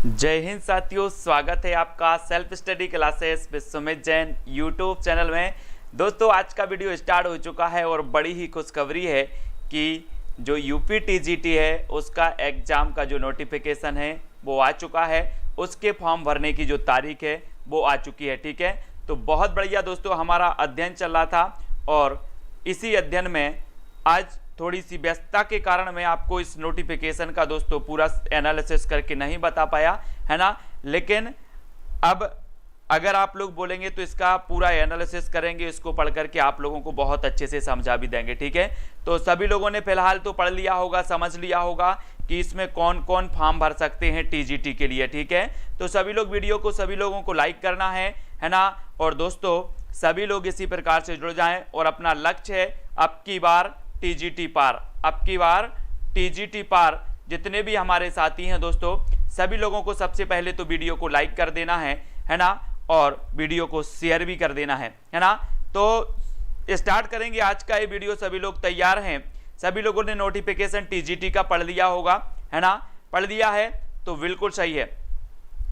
जय हिंद साथियों, स्वागत है आपका self study classes with Sumit Jain YouTube channel में। दोस्तों, आज का वीडियो स्टार्ट हो चुका है और बड़ी ही खुशखबरी है कि जो यूपी टीजीटी है उसका एग्ज़ाम का जो नोटिफिकेशन है वो आ चुका है। उसके फॉर्म भरने की जो तारीख है वो आ चुकी है। ठीक है, तो बहुत बढ़िया दोस्तों, हमारा अध्ययन चल रहा था और इसी अध्ययन में आज थोड़ी सी व्यस्तता के कारण मैं आपको इस नोटिफिकेशन का दोस्तों पूरा एनालिसिस करके नहीं बता पाया, है ना। लेकिन अब अगर आप लोग बोलेंगे तो इसका पूरा एनालिसिस करेंगे, इसको पढ़ करके आप लोगों को बहुत अच्छे से समझा भी देंगे। ठीक है, तो सभी लोगों ने फिलहाल तो पढ़ लिया होगा, समझ लिया होगा कि इसमें कौन कौन फॉर्म भर सकते हैं टीजीटी के लिए। ठीक है, तो सभी लोग वीडियो को सभी लोगों को लाइक करना है ना। और दोस्तों, सभी लोग इसी प्रकार से जुड़ जाएं और अपना लक्ष्य है अब की बार टीजीटी पार, अब की बार टीजीटी पार। जितने भी हमारे साथी हैं दोस्तों, सभी लोगों को सबसे पहले तो वीडियो को लाइक कर देना है ना, और वीडियो को शेयर भी कर देना है ना। तो स्टार्ट करेंगे आज का ये वीडियो। सभी लोग तैयार हैं? सभी लोगों ने नोटिफिकेशन टीजीटी का पढ़ लिया होगा, है ना। पढ़ लिया है तो बिल्कुल सही है।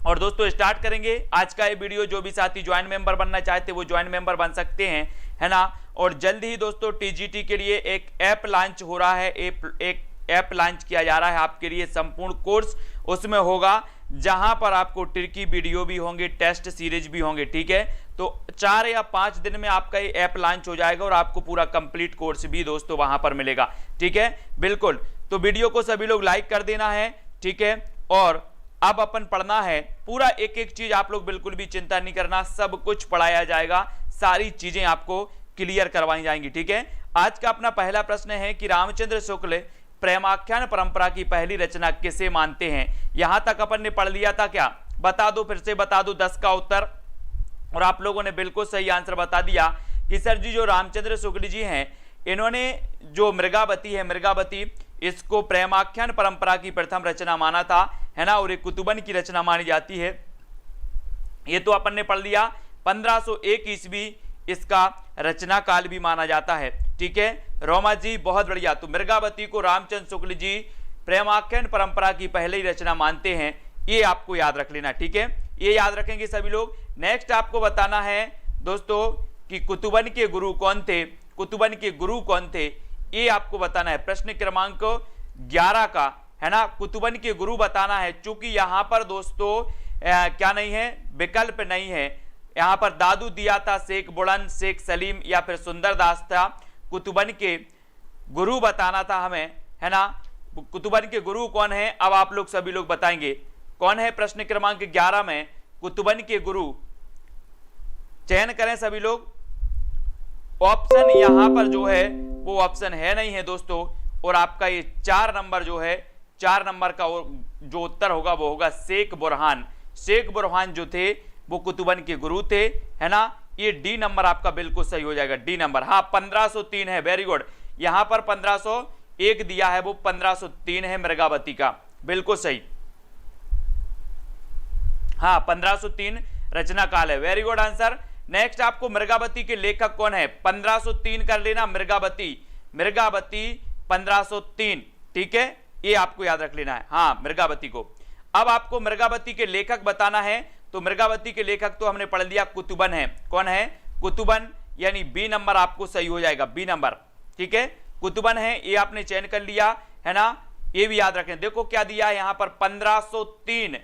और दोस्तों, स्टार्ट करेंगे आज का ये वीडियो। जो भी साथी ज्वाइन मेंबर बनना चाहते वो ज्वाइन मेंबर बन सकते हैं, है ना। और जल्द ही दोस्तों टीजीटी के लिए एक ऐप लॉन्च हो रहा है, एक ऐप लॉन्च किया जा रहा है आपके लिए। संपूर्ण कोर्स उसमें होगा जहां पर आपको ट्रिकी वीडियो भी होंगे, टेस्ट सीरीज भी होंगे। ठीक है, तो 4 या 5 दिन में आपका ये ऐप लॉन्च हो जाएगा और आपको पूरा कंप्लीट कोर्स भी दोस्तों वहां पर मिलेगा। ठीक है, बिल्कुल। तो वीडियो को सभी लोग लाइक कर देना है। ठीक है, और अब अपन पढ़ना है पूरा, एक एक चीज आप लोग बिल्कुल भी चिंता नहीं करना, सब कुछ पढ़ाया जाएगा, सारी चीजें आपको क्लियर करवाई जाएंगी। ठीक है, आज का अपना पहला प्रश्न है कि रामचंद्र शुक्ल प्रेमाख्यान परंपरा की पहली रचना किसे मानते हैं। यहां तक अपन ने पढ़ लिया था क्या? बता दो, फिर से बता दो 10 का उत्तर। और आप लोगों ने बिल्कुल सही आंसर बता दिया कि सर जी जो रामचंद्र शुक्ल जी हैं, इन्होंने जो मृगावती है, मृगावती, इसको प्रेमाख्यान परंपरा की प्रथम रचना माना था, है ना। और एक कुतुबन की रचना मानी जाती है, ये तो अपन ने पढ़ लिया। 1501 ईस्वी इसका रचना काल भी माना जाता है। ठीक है, रोमा जी बहुत बढ़िया। तो मृगावती को रामचंद्र शुक्ल जी प्रेमाख्यान परंपरा की पहली रचना मानते हैं, ये आपको याद रख लेना। ठीक है, ये याद रखेंगे सभी लोग। नेक्स्ट आपको बताना है दोस्तों कि कुतुबन के गुरु कौन थे, कुतुबन के गुरु कौन थे, ये आपको बताना है। प्रश्न क्रमांक 11 का, है ना, कुतुबन के गुरु बताना है। चूंकि यहां पर दोस्तों क्या नहीं है, विकल्प नहीं है। यहां पर दादू दिया था, शेख बुड़न, शेख सलीम या फिर सुंदरदास था। कुतुबन के गुरु बताना था हमें, है ना। कुतुबन के गुरु कौन है, अब आप लोग सभी लोग बताएंगे कौन है। प्रश्न क्रमांक 11 में कुतुबन के गुरु चयन करें सभी लोग। ऑप्शन यहां पर जो है वो ऑप्शन है नहीं है दोस्तों। और आपका ये 4 नंबर जो है, 4 नंबर का जो उत्तर होगा वो होगा शेख बुरहान। शेख बुरहान जो थे वो कुतुबन के गुरु थे, है ना। ये डी नंबर आपका बिल्कुल सही हो जाएगा, डी नंबर। हाँ, 1503 है, वेरी गुड। यहां पर 1501 दिया है, वो 1503 है मृगावती का, बिल्कुल सही। हाँ, 1503 रचना काल है, वेरी गुड आंसर। नेक्स्ट आपको मृगावती के लेखक कौन है, 1503 कर लेना। मृगावती, मृगावती 1503। ठीक है, ये आपको याद रख लेना है, हाँ, मृगावती को। अब आपको मृगावती के लेखक बताना है। तो मृगावती के लेखक तो हमने पढ़ लिया, कुतुबन है। कौन है? कुतुबन, यानी बी नंबर आपको सही हो जाएगा, बी नंबर। ठीक है, कुतुबन है, ये आपने चयन कर लिया, है ना। ये भी याद रखें। देखो क्या दिया है यहां पर, 1503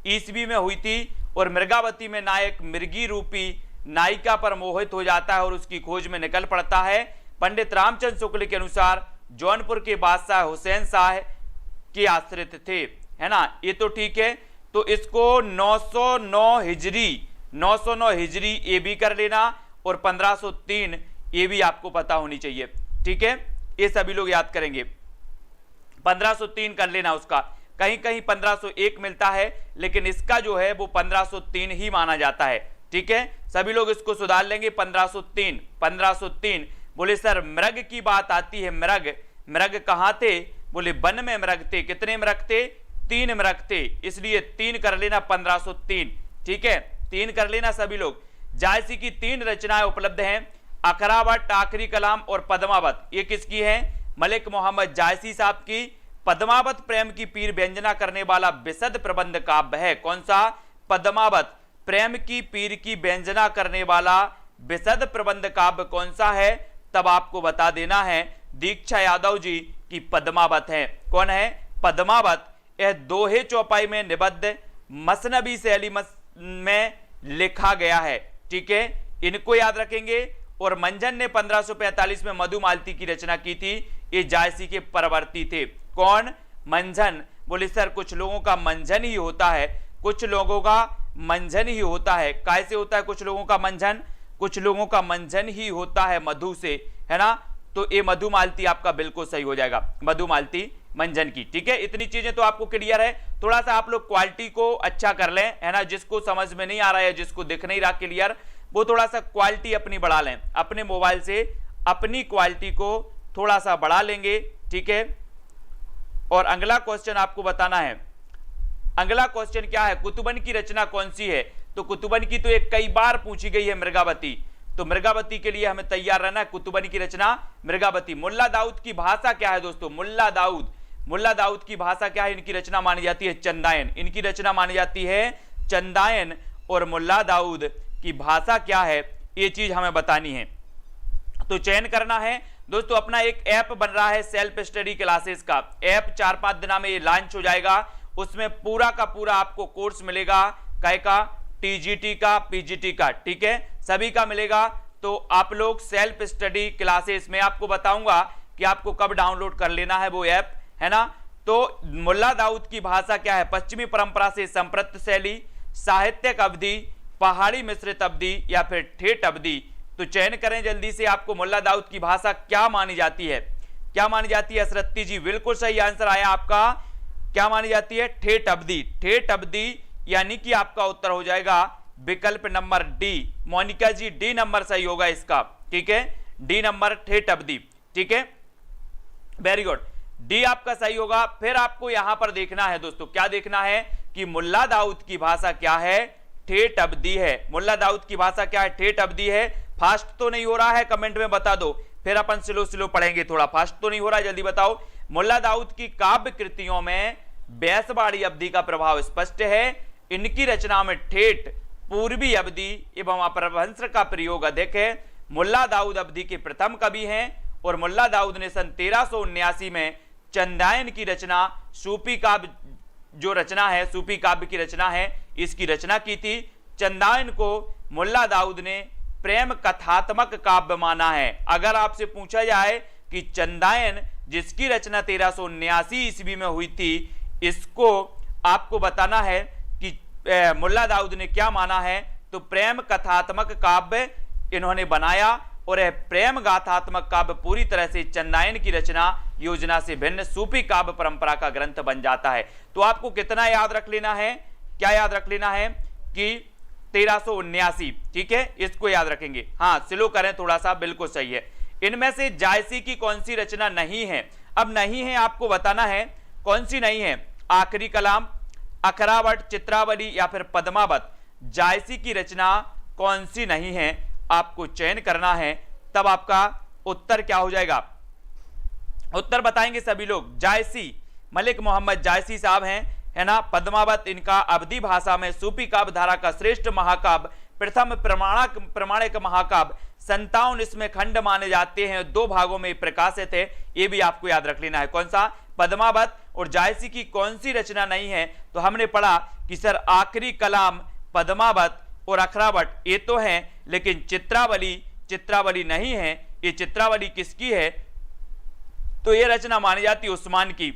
ईस्वी में हुई थी। और मृगावती में नायक मृगी रूपी नायिका पर मोहित हो जाता है और उसकी खोज में निकल पड़ता है। पंडित रामचंद्र शुक्ल के अनुसार जौनपुर के बादशाह हुसैन शाह के आश्रित थे, है ना। ये तो ठीक है। तो इसको 909 हिजरी, 909 हिजरी ये भी कर लेना। और 1503 ये भी आपको पता होनी चाहिए। ठीक है, ये सभी लोग याद करेंगे। 1503 कर लेना उसका, कहीं कहीं 1501 मिलता है, लेकिन इसका जो है वो 1503 ही माना जाता है। ठीक है, सभी लोग इसको सुधार लेंगे। 1503, 1503। बोले सर मृग की बात आती है, मृग, मृग कहां थे? बोले वन में मृग थे। कितने मृग थे? 3 मृग थे, इसलिए 3 कर लेना, 1503। ठीक है, 3 कर लेना सभी लोग। जायसी की 3 रचनाएं उपलब्ध हैं, अखरावत, टाकरी कलाम और पद्मावत। ये किसकी है? मलिक मोहम्मद जायसी साहब की पद्मावत प्रेम की पीर व्यंजना करने वाला विशद प्रबंध काव्य है? कौन सा? पद्मावत प्रेम की पीर की व्यंजना करने वाला विशद प्रबंध काव्य कौन सा है? तब आपको बता देना है दीक्षा यादव जी की पद्मावत है। कौन है? पद्मावत। यह दोहे चौपाई में निबद्ध मसनबी शैली में लिखा गया है। ठीक है, इनको याद रखेंगे। और मंझन ने 1545 में मधुमालती की रचना की थी। ये जायसी के परवर्ती थे। कौन? मंझन। बोले सर कुछ लोगों का मंझन ही होता है, कुछ लोगों का मंझन ही होता है। कैसे होता है कुछ लोगों का मंझन? कुछ लोगों का मंझन ही होता है मधु से, है ना। तो ये मधुमालती आपका बिल्कुल सही हो जाएगा, मधुमालती मंझन की। ठीक है, इतनी चीजें तो आपको क्लियर है। थोड़ा सा आप लोग क्वालिटी को अच्छा कर लें, है ना। जिसको समझ में नहीं आ रहा है, जिसको दिख नहीं रहा क्लियर, वो थोड़ा सा क्वालिटी अपनी बढ़ा लें। अपने मोबाइल से अपनी क्वालिटी को थोड़ा सा बढ़ा लेंगे। ठीक है, और अगला क्वेश्चन आपको बताना है। अगला क्वेश्चन क्या है? कुतुबन की रचना कौन सी है? तो कुतुबन की तो एक कई बार पूछी गई है, मृगावती। तो मृगावती के लिए हमें तैयार रहना है। कुतुबन की रचना मृगावती। मुल्ला दाऊद की भाषा क्या है दोस्तों? मुल्ला दाऊद की भाषा क्या है? इनकी रचना मानी जाती है चंदायन। इनकी रचना मानी जाती है चंदायन। और मुल्ला दाऊद की भाषा क्या है, ये चीज हमें बतानी है। तो चयन करना है दोस्तों। अपना एक ऐप बन रहा है सेल्फ स्टडी क्लासेस का। ऐप 4-5 दिनों में ये लॉन्च हो जाएगा। उसमें पूरा का पूरा आपको कोर्स मिलेगा। काय का? टीजीटी का, पीजीटी का। ठीक है, सभी का मिलेगा। तो आप लोग सेल्फ स्टडी क्लासेस में आपको बताऊंगा कि आपको कब डाउनलोड कर लेना है वो ऐप, है ना। तो मुल्ला दाऊद की भाषा क्या है? पश्चिमी परंपरा से संप्रत शैली, साहित्यिक अवधि, पहाड़ी मिश्रित अवधि या फिर ठेठ अवधि। तो चयन करें जल्दी से। आपको मुल्ला दाऊद की भाषा क्या मानी जाती है? क्या मानी जाती है? असरत्ती जी बिल्कुल सही आंसर आया आपका। क्या मानी जाती है? ठेठ अवधि। ठेठ अवधि यानी कि आपका उत्तर हो जाएगा विकल्प number D. Monika ji D number सही होगा इसका। ठीक है, डी नंबर ठेठ अवधि। ठीक है, वेरी गुड, डी आपका सही होगा। फिर आपको यहां पर देखना है दोस्तों, क्या देखना है कि मुल्ला दाऊद की भाषा क्या है? ठेठ अवधि है। मुल्ला दाऊद की भाषा क्या है? ठेठ अवधि है। फास्ट तो नहीं हो रहा है, कमेंट में बता दो, फिर अपन स्लो स्लो पढ़ेंगे। थोड़ा फास्ट तो नहीं हो रहा है, जल्दी बताओ। मुल्ला दाऊद की काव्य कृतियों में बैसवाड़ी अवधि का प्रभाव स्पष्ट है। इनकी रचना में ठेठ, पूर्वी अवधि एवं अपभ्रंश का प्रयोग अधिक है। मुल्ला दाऊद अवधि के प्रथम कवि हैं और मुल्ला दाऊद ने सन 1379 में चंदायन की रचना, सूफी काव्य जो रचना है, सूफी काव्य की रचना है, इसकी रचना की थी। चंदायन को मुल्ला दाऊद ने प्रेम कथात्मक काव्य माना है। अगर आपसे पूछा जाए कि चंदायन जिसकी रचना 1379 ईस्वी में हुई थी, इसको आपको बताना है कि मुल्ला दाऊद ने क्या माना है, तो प्रेम कथात्मक काव्य इन्होंने बनाया। और यह प्रेम गाथात्मक काव्य पूरी तरह से चंदायन की रचना योजना से भिन्न सूफी काव्य परंपरा का ग्रंथ बन जाता है। तो आपको कितना याद रख लेना है? क्या याद रख लेना है कि 1379। ठीक है, इसको याद रखेंगे। हाँ, स्लो करें थोड़ा सा, बिल्कुल सही है। इनमें से जायसी की कौन सी रचना नहीं है? अब नहीं है आपको बताना है कौन सी नहीं है। आखिरी कलाम, अखरावट, चित्रावली या फिर पद्मावत। जायसी की रचना कौन सी नहीं है, आपको चयन करना है। तब आपका उत्तर क्या हो जाएगा? उत्तर बताएंगे सभी लोग। जायसी, मलिक मोहम्मद जायसी साहब हैं, है ना। पद्मावत इनका अवधी भाषा में सूफी काव्य धारा का श्रेष्ठ महाकाव्य, प्रथम प्रमाणिक महाकाव्य, 57 इसमें खंड माने जाते हैं, 2 भागों में प्रकाशित है। ये भी आपको याद रख लेना है। कौन सा? पद्मावत। और जायसी की कौन सी रचना नहीं है? तो हमने पढ़ा कि सर आखिरी कलाम, पद्मावत और अखरावट ये तो हैं, लेकिन चित्रावली नहीं है। ये चित्रावली किसकी है? तो ये रचना मानी जाती है उस्मान की।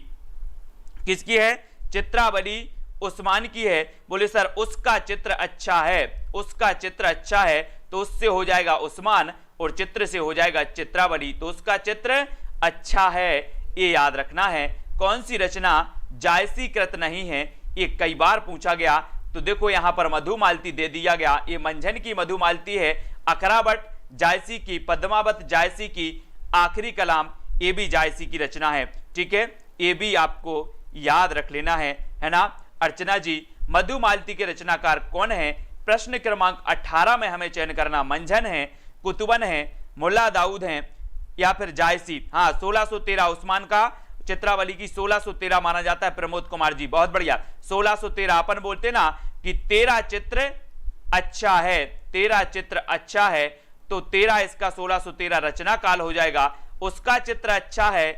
किसकी है? चित्रावली उस्मान की है। बोले सर उसका चित्र अच्छा है, उसका चित्र अच्छा है, तो उससे हो जाएगा उस्मान और चित्र से हो जाएगा चित्रावली। तो उसका चित्र अच्छा है, ये याद रखना है। कौन सी रचना जायसी कृत नहीं है, ये कई बार पूछा गया। तो देखो यहां पर मधुमालती दे दिया गया, ये मंझन की मधुमालती है। अखरावट जायसी की, पद्मावत जायसी की, आखिरी कलाम ये भी जायसी की रचना है। ठीक है, ये भी आपको याद रख लेना है ना। अर्चना जी, मधुमालती के रचनाकार कौन है? प्रश्न क्रमांक 18 में हमें चयन करना। मंझन है, कुतुबन है, मुल्ला दाऊद है या फिर जायसी। हाँ, 1613 उस्मान का चित्रावली की 1613 माना जाता है। प्रमोद कुमार जी बहुत बढ़िया, 1613। अपन बोलते ना कि तेरा चित्र अच्छा है, तेरा चित्र अच्छा है, तो तेरा इसका 1613 रचना काल हो जाएगा। उसका चित्र अच्छा है,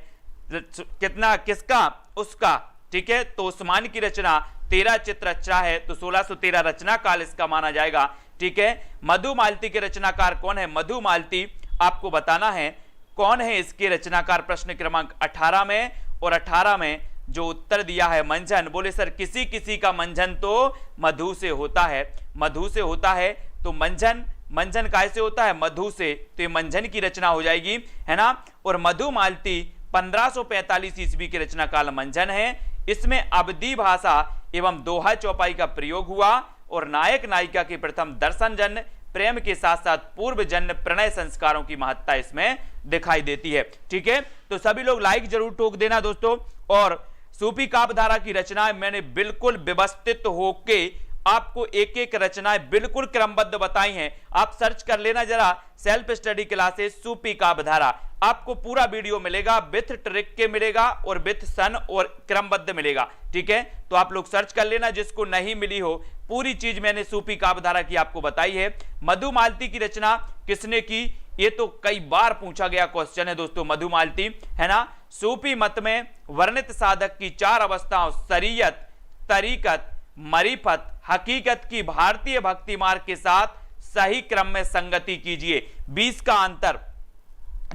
कितना, किसका, उसका, ठीक है। तो उस्मान की रचना, तेरा चित्र अच्छा है, तो 1613 रचना काल इसका माना जाएगा, ठीक है। मधुमालती के रचनाकार कौन है? मधुमालती आपको बताना है कौन है इसके रचनाकार, प्रश्न क्रमांक 18 में। और 18 में जो उत्तर दिया है मंझन, बोले सर किसी किसी का मंझन तो मधु से होता है, मधु से होता है, तो मंझन, मंझन कैसे होता है? मधु से, तो ये मंझन की रचना हो जाएगी, है ना। और मधुमालती 1545 ईस्वी की रचना काल मंझन है। इसमें अवधी भाषा एवं दोहा चौपाई का प्रयोग हुआ और नायक नायिका के प्रथम दर्शन जन्य प्रेम के साथ साथ पूर्व जन्य प्रणय संस्कारों की महत्ता इसमें दिखाई देती है, ठीक है। तो सभी लोग लाइक जरूर ठोक देना दोस्तों। और सूफी काव्यधारा की रचनाएं मैंने बिल्कुल व्यवस्थित होके आपको एक एक रचनाएं बिल्कुल क्रमबद्ध बताई हैं। आप सर्च कर लेना जरा, सेल्फ स्टडी क्लासेस सूफी काव्यधारा, आपको पूरा वीडियो मिलेगा, विथ ट्रिक के मिलेगा और विथ सन और क्रमबद्ध मिलेगा, ठीक है। तो आप लोग सर्च कर लेना, जिसको नहीं मिली हो, पूरी चीज मैंने सूफी काव्यधारा की आपको बताई है। मधुमालती की रचना किसने की? ये तो कई बार पूछा गया क्वेश्चन है दोस्तों, मधुमालती, है ना। सूफी मत में वर्णित साधक की 4 अवस्थाओं शरीयत, तरीकत, मरीफत, हकीकत की भारतीय भक्ति मार्ग के साथ सही क्रम में संगति कीजिए। 20 का अंतर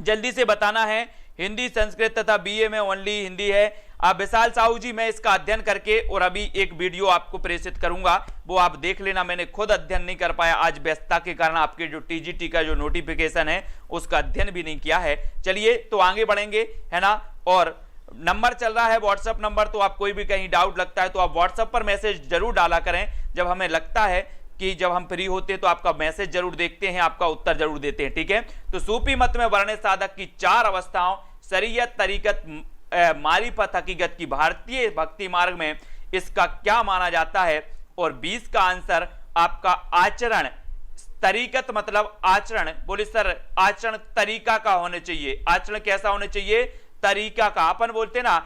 जल्दी से बताना है। हिंदी, संस्कृत तथा बीए में ओनली हिंदी है। आप विशाल साहू जी, मैं इसका अध्ययन करके और अभी एक वीडियो आपको प्रेषित करूंगा, वो आप देख लेना। मैंने खुद अध्ययन नहीं कर पाया आज व्यस्तता के कारण, आपके जो टीजीटी का जो नोटिफिकेशन है उसका अध्ययन भी नहीं किया है। चलिए तो आगे बढ़ेंगे, है ना। और नंबर चल रहा है व्हाट्सएप नंबर, तो आप कोई भी कहीं डाउट लगता है तो आप व्हाट्सएप पर मैसेज जरूर डाला करें। जब हमें लगता है कि जब हम फ्री होते हैं तो आपका मैसेज जरूर देखते हैं, आपका उत्तर जरूर देते हैं, ठीक है। तो सूफी मत में वर्णित साधक की 4 अवस्थाओं शरीयत, तरीकत, मारिफत, हकीकत की भारतीय भक्ति मार्ग में इसका क्या माना जाता है? और 20 का आंसर आपका आचरण, तरीकत मतलब आचरण। बोले सर आचरण तरीका का होने चाहिए, आचरण कैसा होने चाहिए? तरीका का। अपन बोलते ना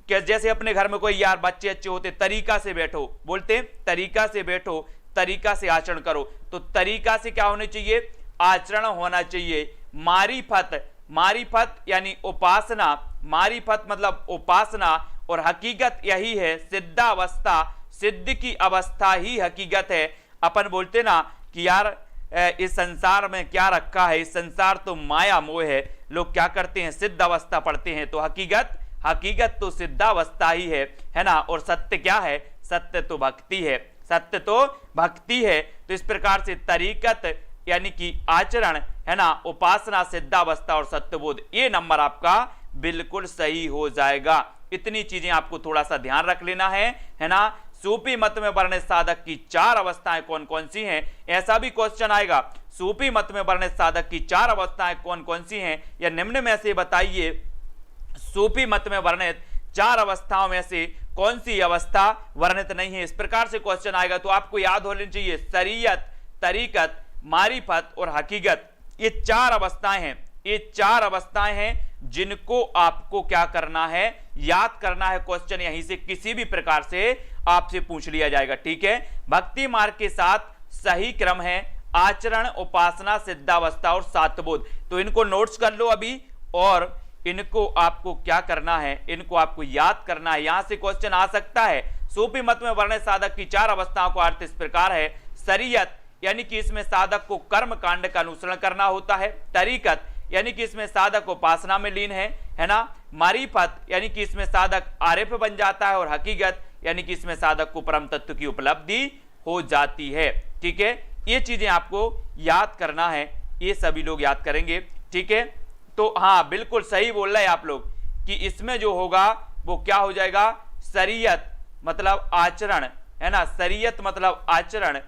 कि जैसे अपने घर में कोई यार बच्चे अच्छे होते, तरीका से बैठो, बोलते तरीका से बैठो, तरीका से आचरण करो। तो तरीका से क्या होने चाहिए? आचरण होना चाहिए। मारिफत, मारिफत यानी उपासना, मारिफत मतलब उपासना। और हकीकत यही है सिद्धावस्था, सिद्ध की अवस्था ही हकीकत है। अपन बोलते ना कि यार इस संसार में क्या रखा है, इस संसार तो माया मोह है। लोग क्या करते हैं? सिद्ध अवस्था पढ़ते हैं। तो हकीकत, हकीकत तो सिद्धावस्था ही है ना। और सत्य क्या है? सत्य तो भक्ति है, सत्य तो भक्ति है। तो इस प्रकार से तरीकत यानी कि आचरण, है ना, उपासना, सिद्धावस्था और सत्यबोध, ये नंबर आपका बिल्कुल सही हो जाएगा। इतनी चीजें आपको थोड़ा सा ध्यान रख लेना है ना। सूफी मत में वर्णित साधक की 4 अवस्थाएं कौन कौन सी हैं? ऐसा भी क्वेश्चन आएगा, सूफी मत में वर्णित साधक की 4 अवस्थाएं कौन कौन सी हैं, या निम्न में से बताइए सूफी मत में वर्णित 4 अवस्थाओं में से कौन सी अवस्था वर्णित नहीं है। इस प्रकार से क्वेश्चन आएगा तो आपको याद होनी चाहिए शरीयत, तरीकत, मारिफत और हकीकत, ये 4 अवस्थाएं हैं। ये 4 अवस्थाएं हैं जिनको आपको क्या करना है? याद करना है। क्वेश्चन यहीं से किसी भी प्रकार से आपसे पूछ लिया जाएगा, ठीक है। भक्ति मार्ग के साथ सही क्रम है आचरण, उपासना, सिद्धावस्था और सात्वबोध। तो इनको नोट्स कर लो अभी, और इनको आपको क्या करना है? इनको आपको याद करना है। यहां से क्वेश्चन आ सकता है। सूफी मत में वर्णित साधक की 4 अवस्थाओं का अर्थ इस प्रकार है। शरीयत यानी कि इसमें साधक को कर्म कांड का अनुसरण करना होता है। तरीकत यानी कि इसमें साधक उपासना में लीन है ना। मारिफत यानी कि इसमें साधक आरिफ बन जाता है। और हकीकत यानी कि इसमें साधक को परम तत्व की उपलब्धि हो जाती है, ठीक है। ये चीजें आपको याद करना है, ये सभी लोग याद करेंगे, ठीक है। तो हाँ बिल्कुल सही बोल रहे हैं आप लोग कि इसमें जो होगा वो क्या हो जाएगा? शरीयत मतलब आचरण, है ना। शरीयत मतलब आचरण,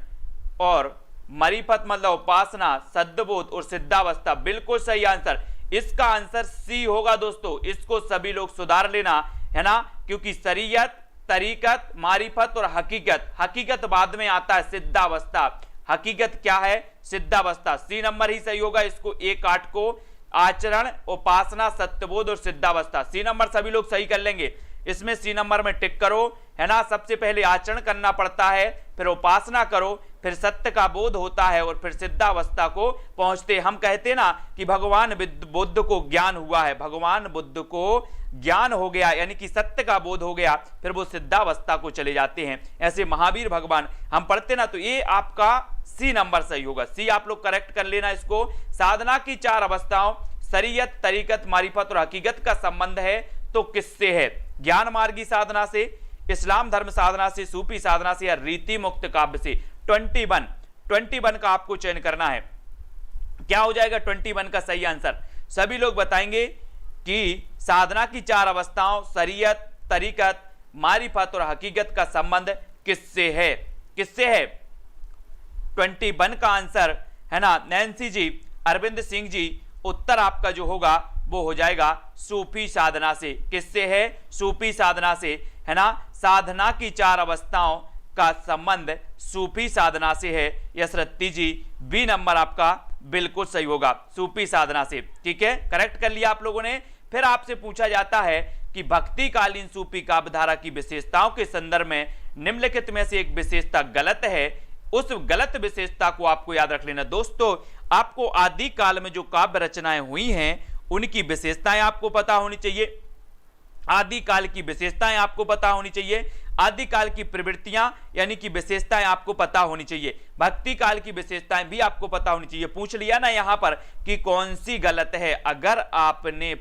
और मरीफत मतलब उपासना, सद्बोध और सिद्धावस्था। बिल्कुल सही आंसर। इसका आंसर सी होगा दोस्तों। इसको सभी लोग सुधार लेना, है ना, क्योंकि शरीयत, तरीकत, मारिफत और हकीकत, हकीकत बाद में आता है सिद्धावस्था। हकीकत क्या है? सिद्धावस्था। सी नंबर ही सही होगा। इसको 1-8 को आचरण, उपासना, सत्यबोध और सिद्धावस्था। सी नंबर सभी लोग सही कर लेंगे, इसमें सी नंबर में टिक करो, है ना। सबसे पहले आचरण करना पड़ता है, फिर उपासना करो, फिर सत्य का बोध होता है और फिर सिद्धावस्था को पहुंचते। हम कहते ना कि भगवान बुद्ध को ज्ञान हुआ है, भगवान बुद्ध को ज्ञान हो गया, यानी कि सत्य का बोध हो गया, फिर वो सिद्धावस्था को चले जाते हैं। ऐसे महावीर भगवान हम पढ़ते ना, तो ये आपका सी नंबर सही होगा। सी आप लोग करेक्ट कर लेना इसको। साधना की 4 अवस्थाओं शरीयत, तरीकत, मारिफत और हकीकत का संबंध है तो किससे है? ज्ञान मार्गी साधना से, इस्लाम धर्म साधना से, सूफी साधना से या रीति मुक्त काव्य से। 21 का आपको चयन करना है। क्या हो जाएगा 21 का सही आंसर? सभी लोग बताएंगे कि साधना की 4 अवस्थाओं शरीयत, तरीकत, मारिफत और हकीकत का संबंध किससे है? किससे है? 21 का आंसर है ना नैन्सी जी, अरविंद सिंह जी, उत्तर आपका जो होगा वो हो जाएगा सूफी साधना से। किससे है? सूफी साधना से, है ना। साधना की 4 अवस्थाओं का संबंध सूफी साधना से है। यशरत्ती जी, बी नंबर आपका बिल्कुल सही होगा, सूफी साधना से। ठीक है, करेक्ट कर लिया आप लोगों ने। फिर आपसे पूछा जाता है कि भक्तिकालीन सूफी काव्यधारा की विशेषताओं के संदर्भ में निम्नलिखित में से एक विशेषता गलत है, उस गलत विशेषता को आपको याद रख लेना। दोस्तों, आपको आदि काल में जो काव्य रचनाएं हुई हैं उनकी विशेषताएं आपको पता होनी चाहिए। आदि काल की विशेषताएं आपको पता होनी चाहिए। आदि काल की प्रवृत्तियां यानी कि विशेषताएं आपको पता होनी चाहिए। भक्ति काल की विशेषताएं भी आपको पता होनी चाहिए। पूछ लिया ना यहां पर कि कौन सी गलत है। अगर आपने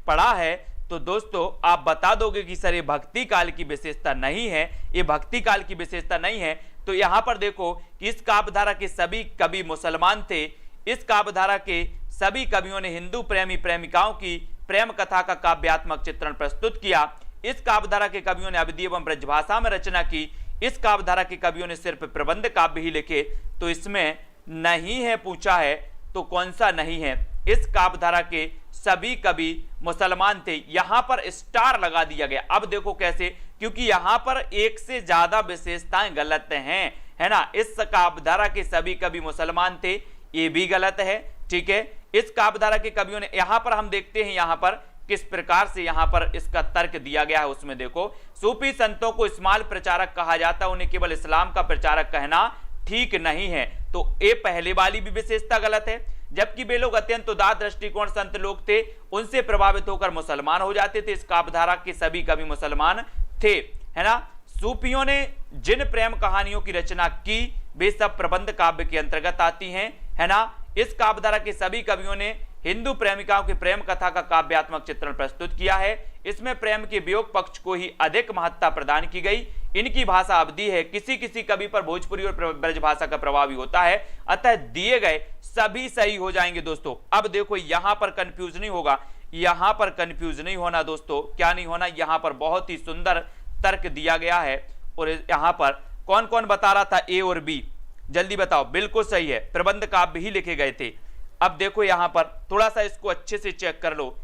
पढ़ा है तो दोस्तों आप बता दोगे कि सर ये भक्ति काल की विशेषता नहीं है, ये भक्ति काल की विशेषता नहीं है। तो यहां पर देखो कि इस काव्यधारा के सभी कवि मुसलमान थे। इस काव्यधारा के सभी कवियों ने हिंदू प्रेमी प्रेमिकाओं की प्रेम कथा का काव्यात्मक चित्रण प्रस्तुत किया। इस काव्यधारा के कवियों ने अवधी एवं ब्रजभाषा में रचना की। इस काव्यधारा के कवियों ने सिर्फ प्रबंध काव्य ही लिखे। तो इसमें नहीं है पूछा है, तो कौन सा नहीं है? इस काव्यधारा के सभी कवि मुसलमान थे। यहां पर स्टार लगा दिया गया। अब देखो कैसे, क्योंकि यहां पर एक से ज्यादा विशेषताएं गलत हैं, है ना। इस काव्यधारा के सभी कवि मुसलमान थे, ये भी गलत है। ठीक है, इस काव्यधारा के कवियों ने, यहां पर हम देखते हैं यहां पर किस प्रकार से यहां पर इसका तर्क दिया गया है। उसमें देखो, सूफी संतों को इस्माल प्रचारक कहा जाता है, उन्हें केवल इस्लाम का प्रचारक कहना ठीक नहीं है। तो ये पहले वाली भी विशेषता गलत है। जबकि वे लोग अत्यंत उदार दृष्टिकोण संत लोग थे, उनसे प्रभावित होकर मुसलमान हो जाते थे। इस काव्यधारा के सभी कवि मुसलमान थे, है ना। सूफियों ने जिन प्रेम कहानियों की रचना की वे सब प्रबंध काव्य के अंतर्गत आती हैं, है ना। इस काव्यधारा के सभी कवियों ने हिंदू प्रेमिकाओं की प्रेम कथा का काव्यात्मक चित्रण प्रस्तुत किया है। इसमें प्रेम के वियोग पक्ष को ही अधिक महत्ता प्रदान की गई। इनकी भाषा अवधी है, किसी किसी कवि पर भोजपुरी और ब्रज भाषा का प्रभाव भी होता है। अतः दिए गए सभी सही हो जाएंगे दोस्तों। अब देखो यहां पर कंफ्यूज नहीं होगा, यहां पर कंफ्यूज नहीं होना दोस्तों। क्या नहीं होना? यहां पर बहुत ही सुंदर तर्क दिया गया है। और यहां पर कौन कौन बता रहा था ए और बी? जल्दी बताओ। बिल्कुल सही है, प्रबंध काव्य ही लिखे गए थे। अब देखो यहां पर थोड़ा सा इसको अच्छे से चेक कर लो।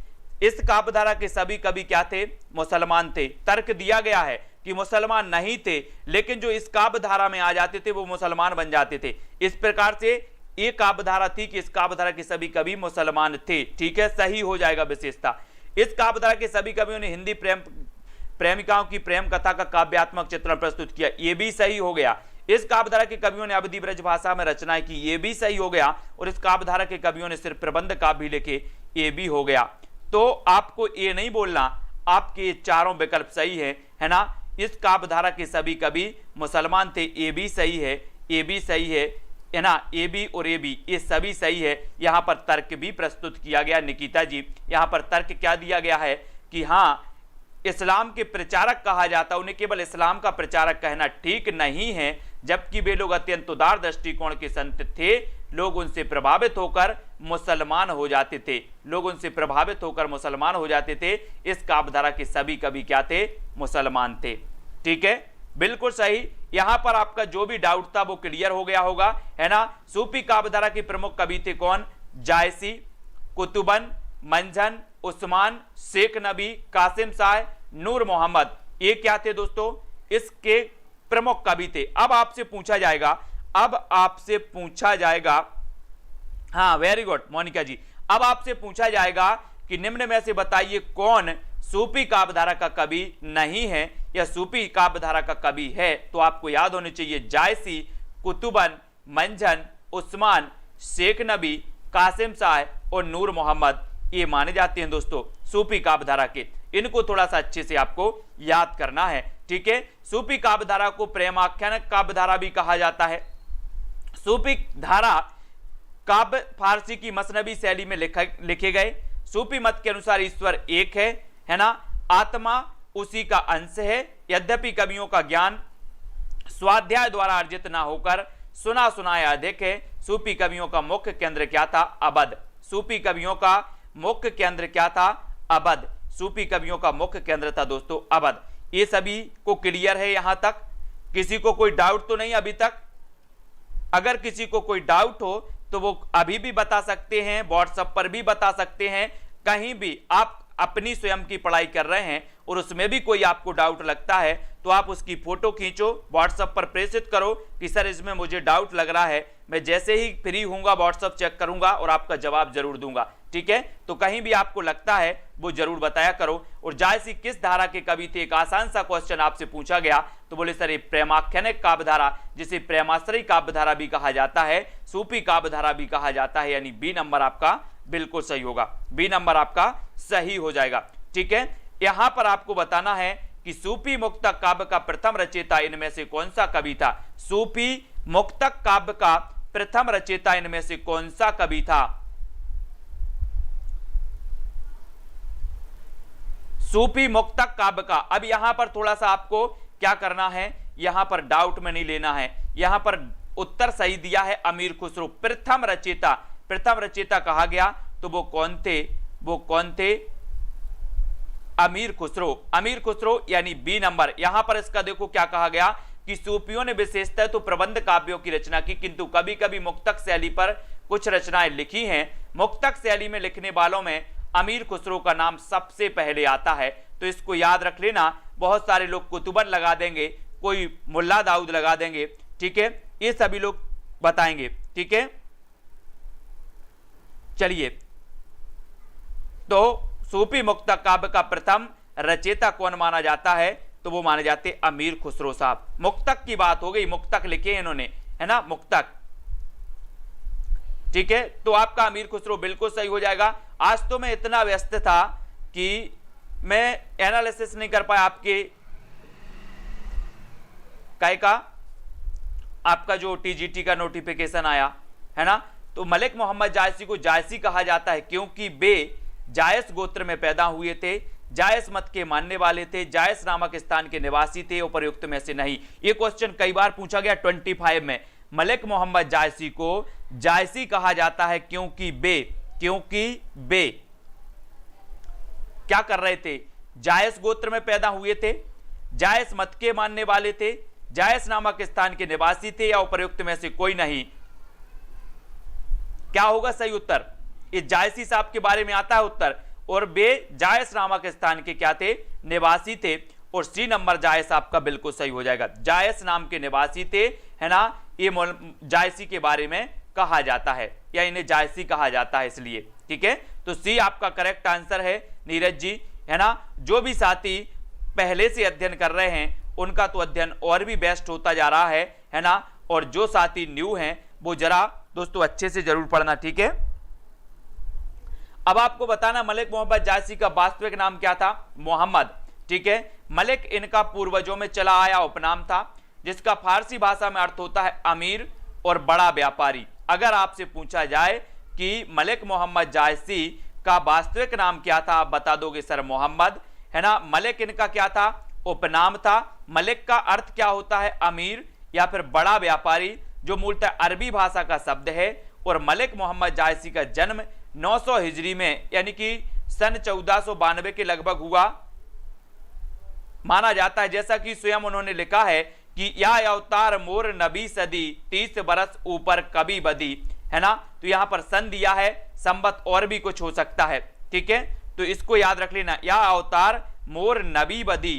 इस काव्यधारा के सभी कवि क्या थे? मुसलमान थे। तर्क दिया गया है कि मुसलमान नहीं थे, लेकिन जो इस काव्यधारा में आ जाते थे वो मुसलमान बन जाते थे। इस प्रकार से एक काव्यधारा थी कि इस काव्यधारा के सभी कवि मुसलमान थे। ठीक है, सही हो जाएगा विशेषता। इस काव्यधारा के सभी कवियों ने हिंदी प्रेमिकाओं की प्रेम कथा का काव्यात्मक चित्रण प्रस्तुत किया, ये भी सही हो गया। इस काव्यधारा के कवियों ने अवधी ब्रज भाषा में रचनाएं की, ये भी सही हो गया। और इस काव्यधारा के कवियों ने सिर्फ प्रबंध काव्य लिखे, ये भी हो गया। तो आपको ये नहीं बोलना आपके चारों विकल्प सही है ना। इस काव्यधारा के सभी कवि मुसलमान थे, ये भी सही है, ये भी सही है ना। ए बी और ए बी ये सभी सही है। यहां पर तर्क भी प्रस्तुत किया गया। निकिता जी, यहां पर तर्क क्या दिया गया है कि हाँ, इस्लाम के प्रचारक कहा जाता, उन्हें केवल इस्लाम का प्रचारक कहना ठीक नहीं है। जबकि वे लोग अत्यंत उदार दृष्टिकोण के संत थे, लोग उनसे प्रभावित होकर मुसलमान हो जाते थे, लोग उनसे प्रभावित होकर मुसलमान हो जाते थे। इस काव्यधारा के सभी कवि क्या थे? मुसलमान थे। ठीक है, बिल्कुल सही। यहां पर आपका जो भी डाउट था वो क्लियर हो गया होगा, है ना। सूफी काव्यधारा के प्रमुख कवि थे कौन? जायसी, कुतुबन, मंझन, उस्मान, शेख नबी, कासिम शाह, नूर मोहम्मद। ये क्या थे दोस्तों? इसके प्रमुख कवि थे। अब आपसे पूछा जाएगा हाँ, वेरी गुड मोनिका जी। अब आपसे पूछा जाएगा कि निम्न में से बताइए कौन सूफी काव्यधारा का कवि नहीं है या सूफी काव्यधारा का कवि है। तो आपको याद होने चाहिए जायसी, कुतुबन, मंझन, उस्मान, शेख नबी, कासिम शाह और नूर मोहम्मद, ये माने जाते हैं दोस्तों सूफी काव्यधारा के। इनको थोड़ा सा अच्छे से आपको याद करना है, ठीक है। सूफी काव्यधारा को प्रेमाख्यान काव्यधारा भी कहा जाता है। सूफी धारा काव्य फारसी की मसनबी शैली में लिखे गए। सूफी मत के अनुसार ईश्वर एक है ना, आत्मा उसी का अंश है। यद्यपि कवियों का ज्ञान स्वाध्याय द्वारा अर्जित ना होकर सुना सुनाया अधिक है। सूफी कवियों का मुख्य केंद्र क्या था? अवध। सूफी कवियों का मुख्य केंद्र क्या था? अवध। सूफी कवियों का मुख्य केंद्र था दोस्तों अवध। ये सभी को क्लियर है यहां तक? किसी को कोई डाउट तो नहीं अभी तक? अगर किसी को कोई डाउट हो तो वो अभी भी बता सकते हैं, व्हाट्सएप पर भी बता सकते हैं, कहीं भी आप अपनी स्वयं की पढ़ाई कर रहे हैं और उसमें भी कोई आपको डाउट लगता है तो आप उसकी फोटो खींचो, व्हाट्सएप पर प्रेषित करो कि सर इसमें मुझे डाउट लग रहा है। मैं जैसे ही फ्री हूंगा व्हाट्सएप चेक करूंगा और आपका जवाब जरूर दूंगा, ठीक है। तो कहीं भी आपको लगता है वो जरूर बताया करो। और जायसी किस धारा के कवि थे? एक आसान सा क्वेश्चन आपसे पूछा गया तो बोले सर ये प्रेमाख्यानिक काव्यधारा, जिसे प्रेमाश्रयी काव्यधारा भी कहा जाता है, सूफी काव्यधारा भी कहा जाता है, यानी बी नंबर आपका बिल्कुल सही होगा। बी नंबर आपका सही हो जाएगा, ठीक है। यहां पर आपको बताना है कि सूफी मुक्तक काव्य का प्रथम रचयिता इनमें से कौन सा कवि था? सूफी मुक्तक काव्य का प्रथम रचयिता इनमें से कौन सा कवि था? सूफी मुक्तक काव्य का। अब यहां पर थोड़ा सा आपको क्या करना है, यहां पर डाउट में नहीं लेना है। यहां पर उत्तर सही दिया है अमीर खुसरो, प्रथम रचयिता। प्रथम रचयिता कहा गया तो वो कौन थे? वो कौन थे? अमीर खुसरो। अमीर खुसरो यानी बी नंबर। यहां पर इसका देखो क्या कहा गया कि सूफियों ने विशेषतः तो प्रबंध काव्यों की रचना की, किंतु कभी कभी मुक्तक शैली पर कुछ रचनाएं लिखी हैं। मुक्तक शैली में लिखने वालों में अमीर खुसरो का नाम सबसे पहले आता है, तो इसको याद रख लेना। बहुत सारे लोग कुतुबन लगा देंगे, कोई मुल्ला दाऊद लगा देंगे, ठीक है, ये सभी लोग बताएंगे, ठीक है। चलिए, तो सूफी मुक्तक काव्य का प्रथम रचयिता कौन माना जाता है? तो वो माने जाते अमीर खुसरो साहब। मुक्तक की बात हो गई, मुक्तक लिखे इन्होंने, है ना, मुक्तक, ठीक है। तो आपका अमीर खुसरो बिल्कुल सही हो जाएगा। आज तो मैं इतना व्यस्त था कि मैं एनालिसिस नहीं कर पाया आपके काय का, आपका जो टीजीटी का नोटिफिकेशन आया है ना। तो मलिक मोहम्मद जायसी को जायसी कहा जाता है क्योंकि वे जायस गोत्र में पैदा हुए थे, जायस मत के मानने वाले थे, जायस नामक स्थान के निवासी थे, उपर्युक्त में से नहीं। ये क्वेश्चन कई बार पूछा गया 25 में। मलिक मोहम्मद जायसी को जायसी कहा जाता है क्योंकि वे क्या कर रहे थे? जायस गोत्र में पैदा हुए थे, जायस मत के मानने वाले थे, जायस नामक स्थान के निवासी थे, या उपर्युक्त में से कोई नहीं। क्या होगा सही उत्तर? ये जायसी साहब के बारे में आता है उत्तर, और वे जायस नामक स्थान के क्या थे? निवासी थे। और सी नंबर जायस आपका बिल्कुल सही हो जाएगा। जायस नाम के निवासी थे, है ना। ये जायसी के बारे में कहा जाता है, या इन्हें जायसी कहा जाता है इसलिए, ठीक है। तो सी आपका करेक्ट आंसर है नीरज जी, है ना। जो भी साथी पहले से अध्ययन कर रहे हैं उनका तो अध्ययन और भी बेस्ट होता जा रहा है ना। और जो साथी न्यू हैं वो जरा दोस्तों अच्छे से जरूर पढ़ना, ठीक है। अब आपको बताना मलिक मोहम्मद जायसी का वास्तविक नाम क्या था? मोहम्मद, ठीक है। मलिक इनका पूर्वजों में चला आया उपनाम था, जिसका फारसी भाषा में अर्थ होता है अमीर और बड़ा व्यापारी। अगर आपसे पूछा जाए कि मलिक मोहम्मद जायसी का वास्तविक नाम क्या था, आप बता दोगे सर मोहम्मद, है ना। मलिक इनका क्या था? उपनाम था। मलिक का अर्थ क्या होता है? अमीर या फिर बड़ा व्यापारी, जो मूलतः अरबी भाषा का शब्द है। और मलिक मोहम्मद जायसी का जन्म 900 हिजरी में यानी कि सन 1492 के लगभग हुआ माना जाता है। जैसा कि स्वयं उन्होंने लिखा है कि या अवतार मोर नबी सदी 30 बरस ऊपर कभी बदी, है ना। तो यहां पर सन दिया है, संबत और भी कुछ हो सकता है, ठीक है। तो इसको याद रख लेना, या अवतार मोर नबी बदी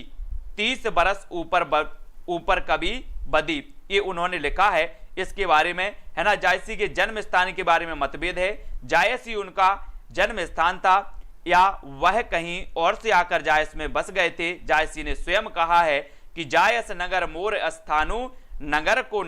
30 बरस ऊपर कभी बदी, ये उन्होंने लिखा है। इसके बारे में, है ना। जायसी के जन्म स्थान के बारे में मतभेद है। जायसी उनका जन्म स्थान था या वह कहीं और से आकर जायस में बस गए थे। जायसी ने स्वयं कहा है कि जायस नगर मोर स्थानु, नगर को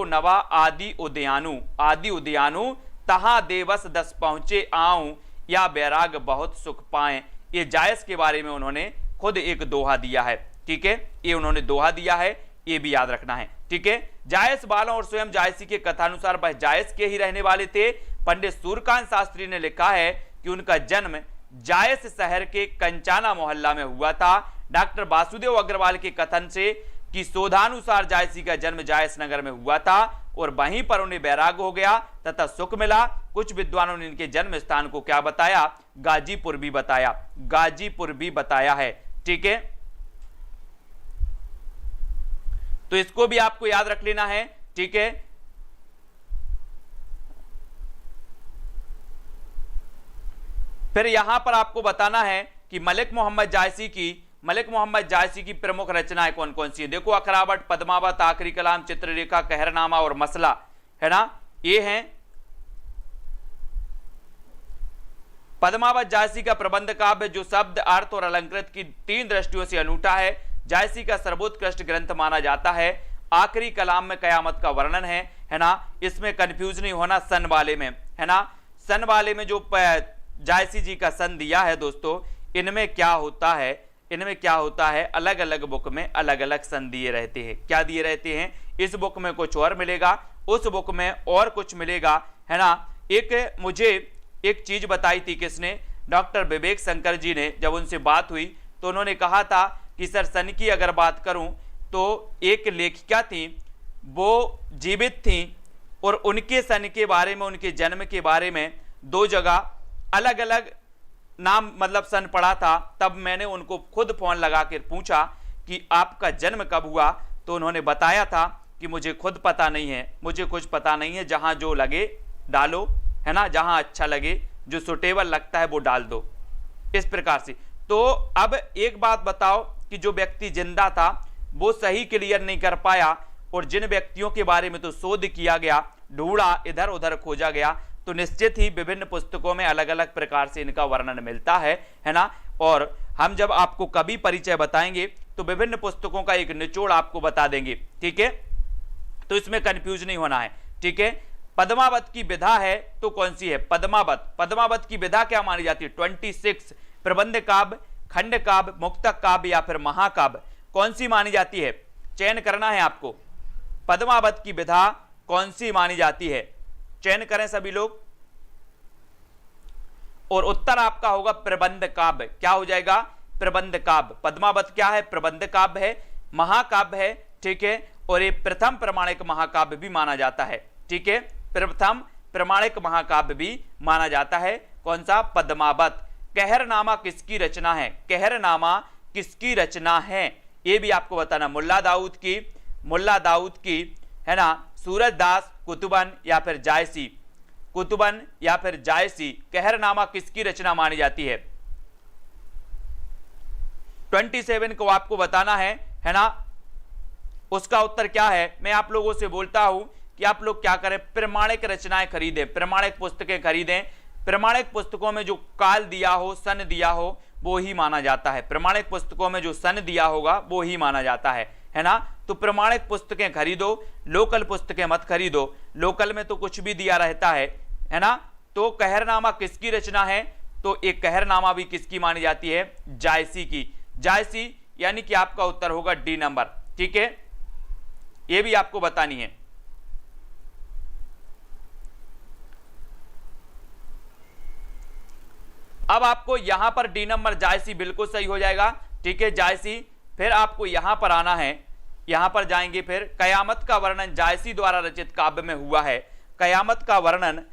नवा आदि उद्यानु तहां देवस दस पहुंचे आऊं, या बैराग बहुत सुख पाए। ये जायस के बारे में उन्होंने खुद एक दोहा दिया है, ठीक है, ये उन्होंने दोहा दिया है, ये भी याद रखना है, ठीक है। जायस बालों और स्वयं जायसी के कथानुसार वह जायस के ही रहने वाले थे। पंडित सूर्यकांत शास्त्री ने लिखा है कि उनका जन्म जायस शहर के कंचाना मोहल्ला में हुआ था। डॉक्टर वासुदेव अग्रवाल के कथन से कि शोधानुसार जायसी का जन्म जायस नगर में हुआ था और वहीं पर उन्हें बैराग हो गया तथा सुख मिला। कुछ विद्वानों ने इनके जन्म स्थान को क्या बताया, गाजीपुर भी बताया है, ठीक है। तो इसको भी आपको याद रख लेना है, ठीक है। फिर यहां पर आपको बताना है कि मलिक मोहम्मद जायसी की प्रमुख रचनाएं कौन कौन सी है। देखो, अखरावट, पद्मावत, आखिरी कलाम, चित्ररेखा, कहरनामा और मसला, है ना, ये हैं। पद्मावत जायसी का प्रबंध काव्य जो शब्द, अर्थ और अलंकृत की 3 दृष्टियों से अनूठा है। जायसी का सर्वोत्कृष्ट ग्रंथ माना जाता है। आखिरी कलाम में कयामत का वर्णन है ना। इसमें कंफ्यूज नहीं होना सन वाले में, है ना। सन वाले में जो जायसी जी का सन दिया है दोस्तों, इनमें क्या होता है, अलग अलग बुक में अलग अलग सन दिए रहते हैं। क्या दिए रहते हैं, इस बुक में कुछ और मिलेगा, उस बुक में और कुछ मिलेगा, है ना। मुझे एक चीज बताई थी किसने, डॉक्टर विवेक शंकर जी ने। जब उनसे बात हुई तो उन्होंने कहा था कि सर सन की अगर बात करूं तो एक लेखिका थी, वो जीवित थी और उनके सन के बारे में, उनके जन्म के बारे में 2 जगह अलग अलग नाम मतलब सन पढ़ा था। तब मैंने उनको खुद फोन लगा कर पूछा कि आपका जन्म कब हुआ, तो उन्होंने बताया था कि मुझे खुद पता नहीं है, मुझे कुछ पता नहीं है, जहां जो लगे डालो, है ना, जहां अच्छा लगे, जो सुटेबल लगता है वो डाल दो, इस प्रकार से। तो अब एक बात बताओ कि जो व्यक्ति जिंदा था वो सही क्लियर नहीं कर पाया, और जिन व्यक्तियों के बारे में तो शोध किया गया, ढूंढा, इधर उधर खोजा गया, तो निश्चित ही विभिन्न पुस्तकों में अलग अलग प्रकार से इनका वर्णन मिलता है ना। और हम जब आपको कभी परिचय बताएंगे तो विभिन्न पुस्तकों का एक निचोड़ आपको बता देंगे, ठीक है। तो इसमें कंफ्यूज नहीं होना है, ठीक है। पद्मावत की विधा है तो कौन सी है, पद्मावत की विधा क्या मानी जाती है, 26 प्रबंध काव्य, खंड काव्य, मुक्तक काव्य या फिर महाकाव्य, कौन सी मानी जाती है, चयन करना है आपको। पद्मावत की विधा कौन सी मानी जाती है, चयन करें सभी लोग। और उत्तर आपका होगा प्रबंध काव्य। क्या हो जाएगा, प्रबंध काव्य। पद्मावत क्या है, प्रबंध काव्य है, महाकाव्य है, ठीक है। और ये प्रथम प्रमाणिक महाकाव्य भी माना जाता है, ठीक है, प्रथम प्रमाणिक महाकाव्य भी माना जाता है। कौन सा, पद्मावत। कहरनामा किसकी रचना है, कहरनामा किसकी रचना है, ये भी आपको बताना। मुल्ला दाऊद की, है ना, सूरजदास, कुतुबन या फिर जायसी, कहरनामा किसकी रचना मानी जाती है। 27 को आपको बताना है ना। उसका उत्तर क्या है, मैं आप लोगों से बोलता हूं कि आप लोग क्या करें, प्रमाणिक रचनाएं खरीदें, प्रमाणिक पुस्तकें खरीदें। प्रमाणिक पुस्तकों में जो काल दिया हो, सन दिया हो, वो ही माना जाता है। प्रमाणिक पुस्तकों में जो सन दिया होगा वो ही माना जाता है ना। तो प्रमाणिक पुस्तकें खरीदो, लोकल पुस्तकें मत खरीदो। लोकल में तो कुछ भी दिया रहता है ना। तो कहरनामा किसकी रचना है, तो एक कहरनामा भी किसकी मानी जाती है, जायसी की। जायसी यानी कि आपका उत्तर होगा डी नंबर, ठीक है, ये भी आपको बतानी है। अब आपको यहां पर डी नंबर जायसी बिल्कुल सही हो जाएगा, ठीक है, जायसी। फिर आपको यहां पर आना है, यहां पर जाएंगे। फिर कयामत का वर्णन जायसी द्वारा रचित काव्य में हुआ है। कयामत का वर्णन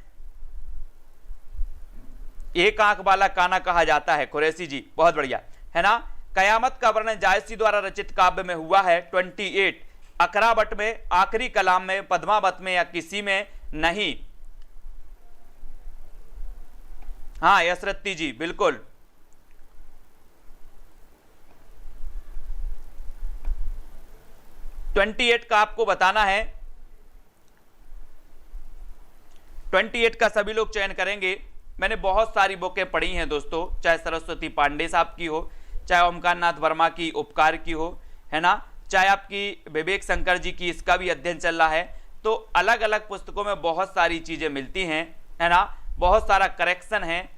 एक आंख वाला काना कहा जाता है, कुरैशी जी, बहुत बढ़िया, है ना। कयामत का वर्णन जायसी द्वारा रचित काव्य में हुआ है 28। अकरावट में, आखिरी कलाम में, पद्मावत में या किसी में नहीं। हाँ यशरत्ती जी, बिल्कुल। ट्वेंटी 28 का आपको बताना है, 28 का सभी लोग चयन करेंगे। मैंने बहुत सारी बुकें पढ़ी हैं दोस्तों, चाहे सरस्वती पांडे साहब की हो, चाहे ओमकार नाथ वर्मा की उपकार की हो, है ना, चाहे आपकी विवेक शंकर जी की, इसका भी अध्ययन चल रहा है। तो अलग अलग पुस्तकों में बहुत सारी चीजें मिलती हैं, है ना, बहुत सारा करेक्शन है।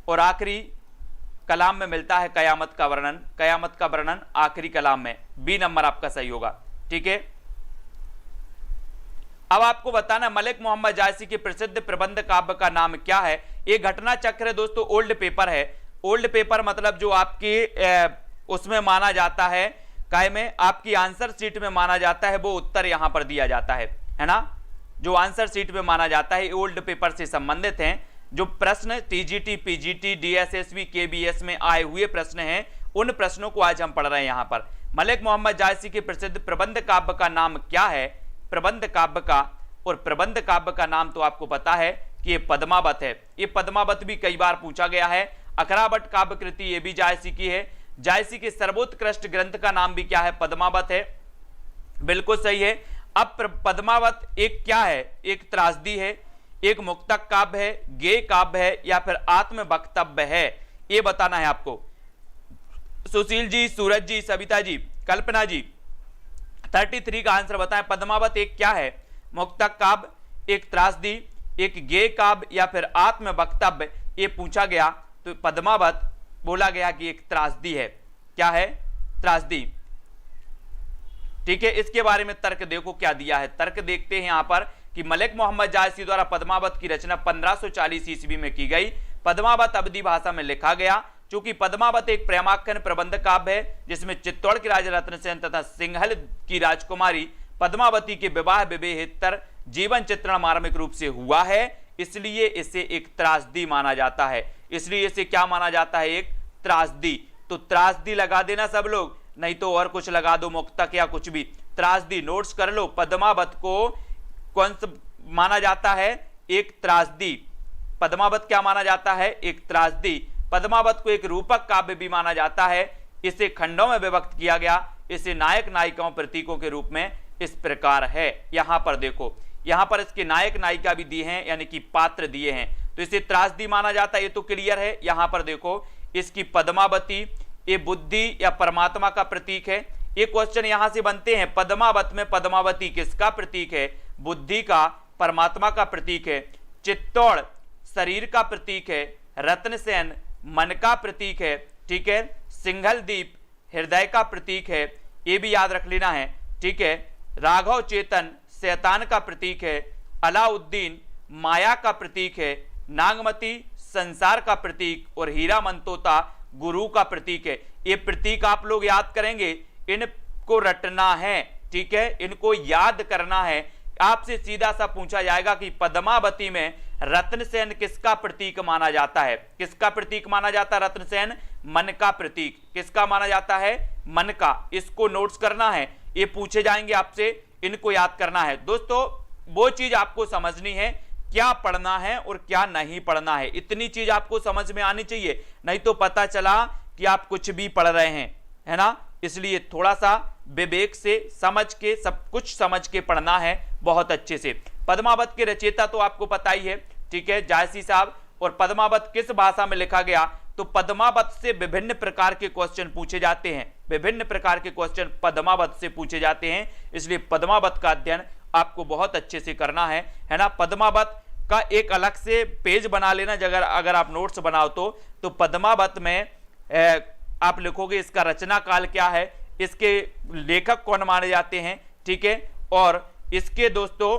और आखिरी कलाम में मिलता है कयामत का वर्णन, कयामत का वर्णन आखिरी कलाम में। बी नंबर आपका सही होगा, ठीक है। अब आपको बताना मलिक मोहम्मद जायसी के प्रसिद्ध प्रबंध काव्य का नाम क्या है। ये घटना चक्र है दोस्तों, ओल्ड पेपर है। ओल्ड पेपर मतलब जो आपकी उसमें माना जाता है, काय में आपकी आंसर शीट में माना जाता है, वो उत्तर यहां पर दिया जाता है ना। जो आंसर शीट में माना जाता है ओल्ड पेपर से संबंधित हैं। जो प्रश्न टीजीटी, पीजीटी, डीएसएसबी, केबीएस में आए हुए प्रश्न हैं, उन प्रश्नों को आज हम पढ़ रहे हैं यहां पर। मलिक मोहम्मद जायसी के प्रसिद्ध प्रबंध काव्य का नाम क्या है, प्रबंध काव्य का। और प्रबंध काव्य का नाम तो आपको पता है कि ये पद्मावत है। ये पद्मावत भी कई बार पूछा गया है। अखरावट काव्य कृति ये भी जायसी की है। जायसी के सर्वोत्कृष्ट ग्रंथ का नाम भी क्या है, पद्मावत है। बिल्कुल सही है। अब पद्मावत एक क्या है, एक त्रासदी है, एक मुक्तक काव्य है, गेय काव्य है, या फिर आत्म वक्तव्य है, ये बताना है आपको। सुशील जी, सूरज जी, सविता जी, कल्पना जी, 33 का आंसर बताएं। पद्मावत एक क्या है, मुक्तक काव्य, एक त्रासदी, एक गेय काव्य, या फिर आत्म वक्तव्य, ये पूछा गया तो पद्मावत बोला गया कि एक त्रासदी है। क्या है, त्रासदी, ठीक है। इसके बारे में तर्क देखो क्या दिया है। तर्क देखते हैं यहां पर कि मलिक मोहम्मद जायसी द्वारा पद्मावत की रचना 1540 ईस्वी में की गई। पद्मावत अवधी भाषा में लिखा गया। चूंकि पद्मावत एक प्रेमाख्यान प्रबंध काव्य है जिसमें चित्तौड़ के राजा रत्नसेन तथा सिंहल की राजकुमारी पद्मावती के विवाह विवेहेतर जीवन चित्रण मार्मिक रूप से हुआ है, इसलिए इसे एक त्रासदी माना जाता है। इसलिए इसे क्या माना जाता है, एक त्रासदी। तो त्रासदी लगा देना सब लोग, नहीं तो और कुछ लगा दो, मुक्तक या कुछ भी। त्रासदी नोट्स कर लो। पद्मावत को कौन सा माना जाता है, एक त्रासदी। पद्मावत क्या माना जाता है, एक त्रासदी। पद्मावत को एक रूपक काव्य भी माना जाता है। इसे खंडों में विभक्त किया गया। इसे नायक नायिकाओं प्रतीकों के रूप में इस प्रकार है। यहां पर देखो, यहां पर इसके नायक नायिका भी दिए हैं, यानी कि पात्र दिए हैं, तो इसे त्रासदी माना जाता है। ये तो क्लियर है। यहां पर देखो, इसकी पद्मावती ये बुद्धि या परमात्मा का प्रतीक है। ये क्वेश्चन यहां से बनते हैं, पद्मावत में पद्मावती किसका प्रतीक है, बुद्धि का, परमात्मा का प्रतीक है। चित्तौड़ शरीर का प्रतीक है। रत्नसेन मन का प्रतीक है, ठीक है। सिंघल द्वीप हृदय का प्रतीक है, ये भी याद रख लेना है, ठीक है। राघव चेतन शैतान का प्रतीक है। अलाउद्दीन माया का प्रतीक है। नागमती संसार का प्रतीक, और हीरा मनतोता गुरु का प्रतीक है। ये प्रतीक आप लोग याद करेंगे, इनको रटना है, ठीक है, इनको याद करना है। आपसे सीधा सा पूछा जाएगा कि पद्मावती में रत्नसेन किसका प्रतीक माना जाता है, किसका प्रतीक माना जाता है रत्नसेन, मन का प्रतीक। किसका माना जाता है, मन का। इसको नोट्स करना है, ये पूछे जाएंगे आपसे, इनको याद करना है। दोस्तों वो चीज आपको समझनी है, क्या पढ़ना है और क्या नहीं पढ़ना है, इतनी चीज आपको समझ में आनी चाहिए, नहीं तो पता चला कि आप कुछ भी पढ़ रहे हैं, है ना। इसलिए थोड़ा सा विवेक से समझ के, सब कुछ समझ के पढ़ना है बहुत अच्छे से। पद्मावत के रचयिता तो आपको पता ही है, ठीक है, जायसी साहब। और पद्मावत किस भाषा में लिखा गया, तो पद्मावत से विभिन्न प्रकार के क्वेश्चन पूछे जाते हैं, विभिन्न प्रकार के क्वेश्चन पद्मावत से पूछे जाते हैं। इसलिए पद्मावत का अध्ययन आपको बहुत अच्छे से करना है ना। पद्मावत का एक अलग से पेज बना लेना, अगर आप नोट्स बनाओ तो पद्मावत में आप लिखोगे इसका रचना काल क्या है, इसके लेखक कौन माने जाते हैं, ठीक है, और इसके दोस्तों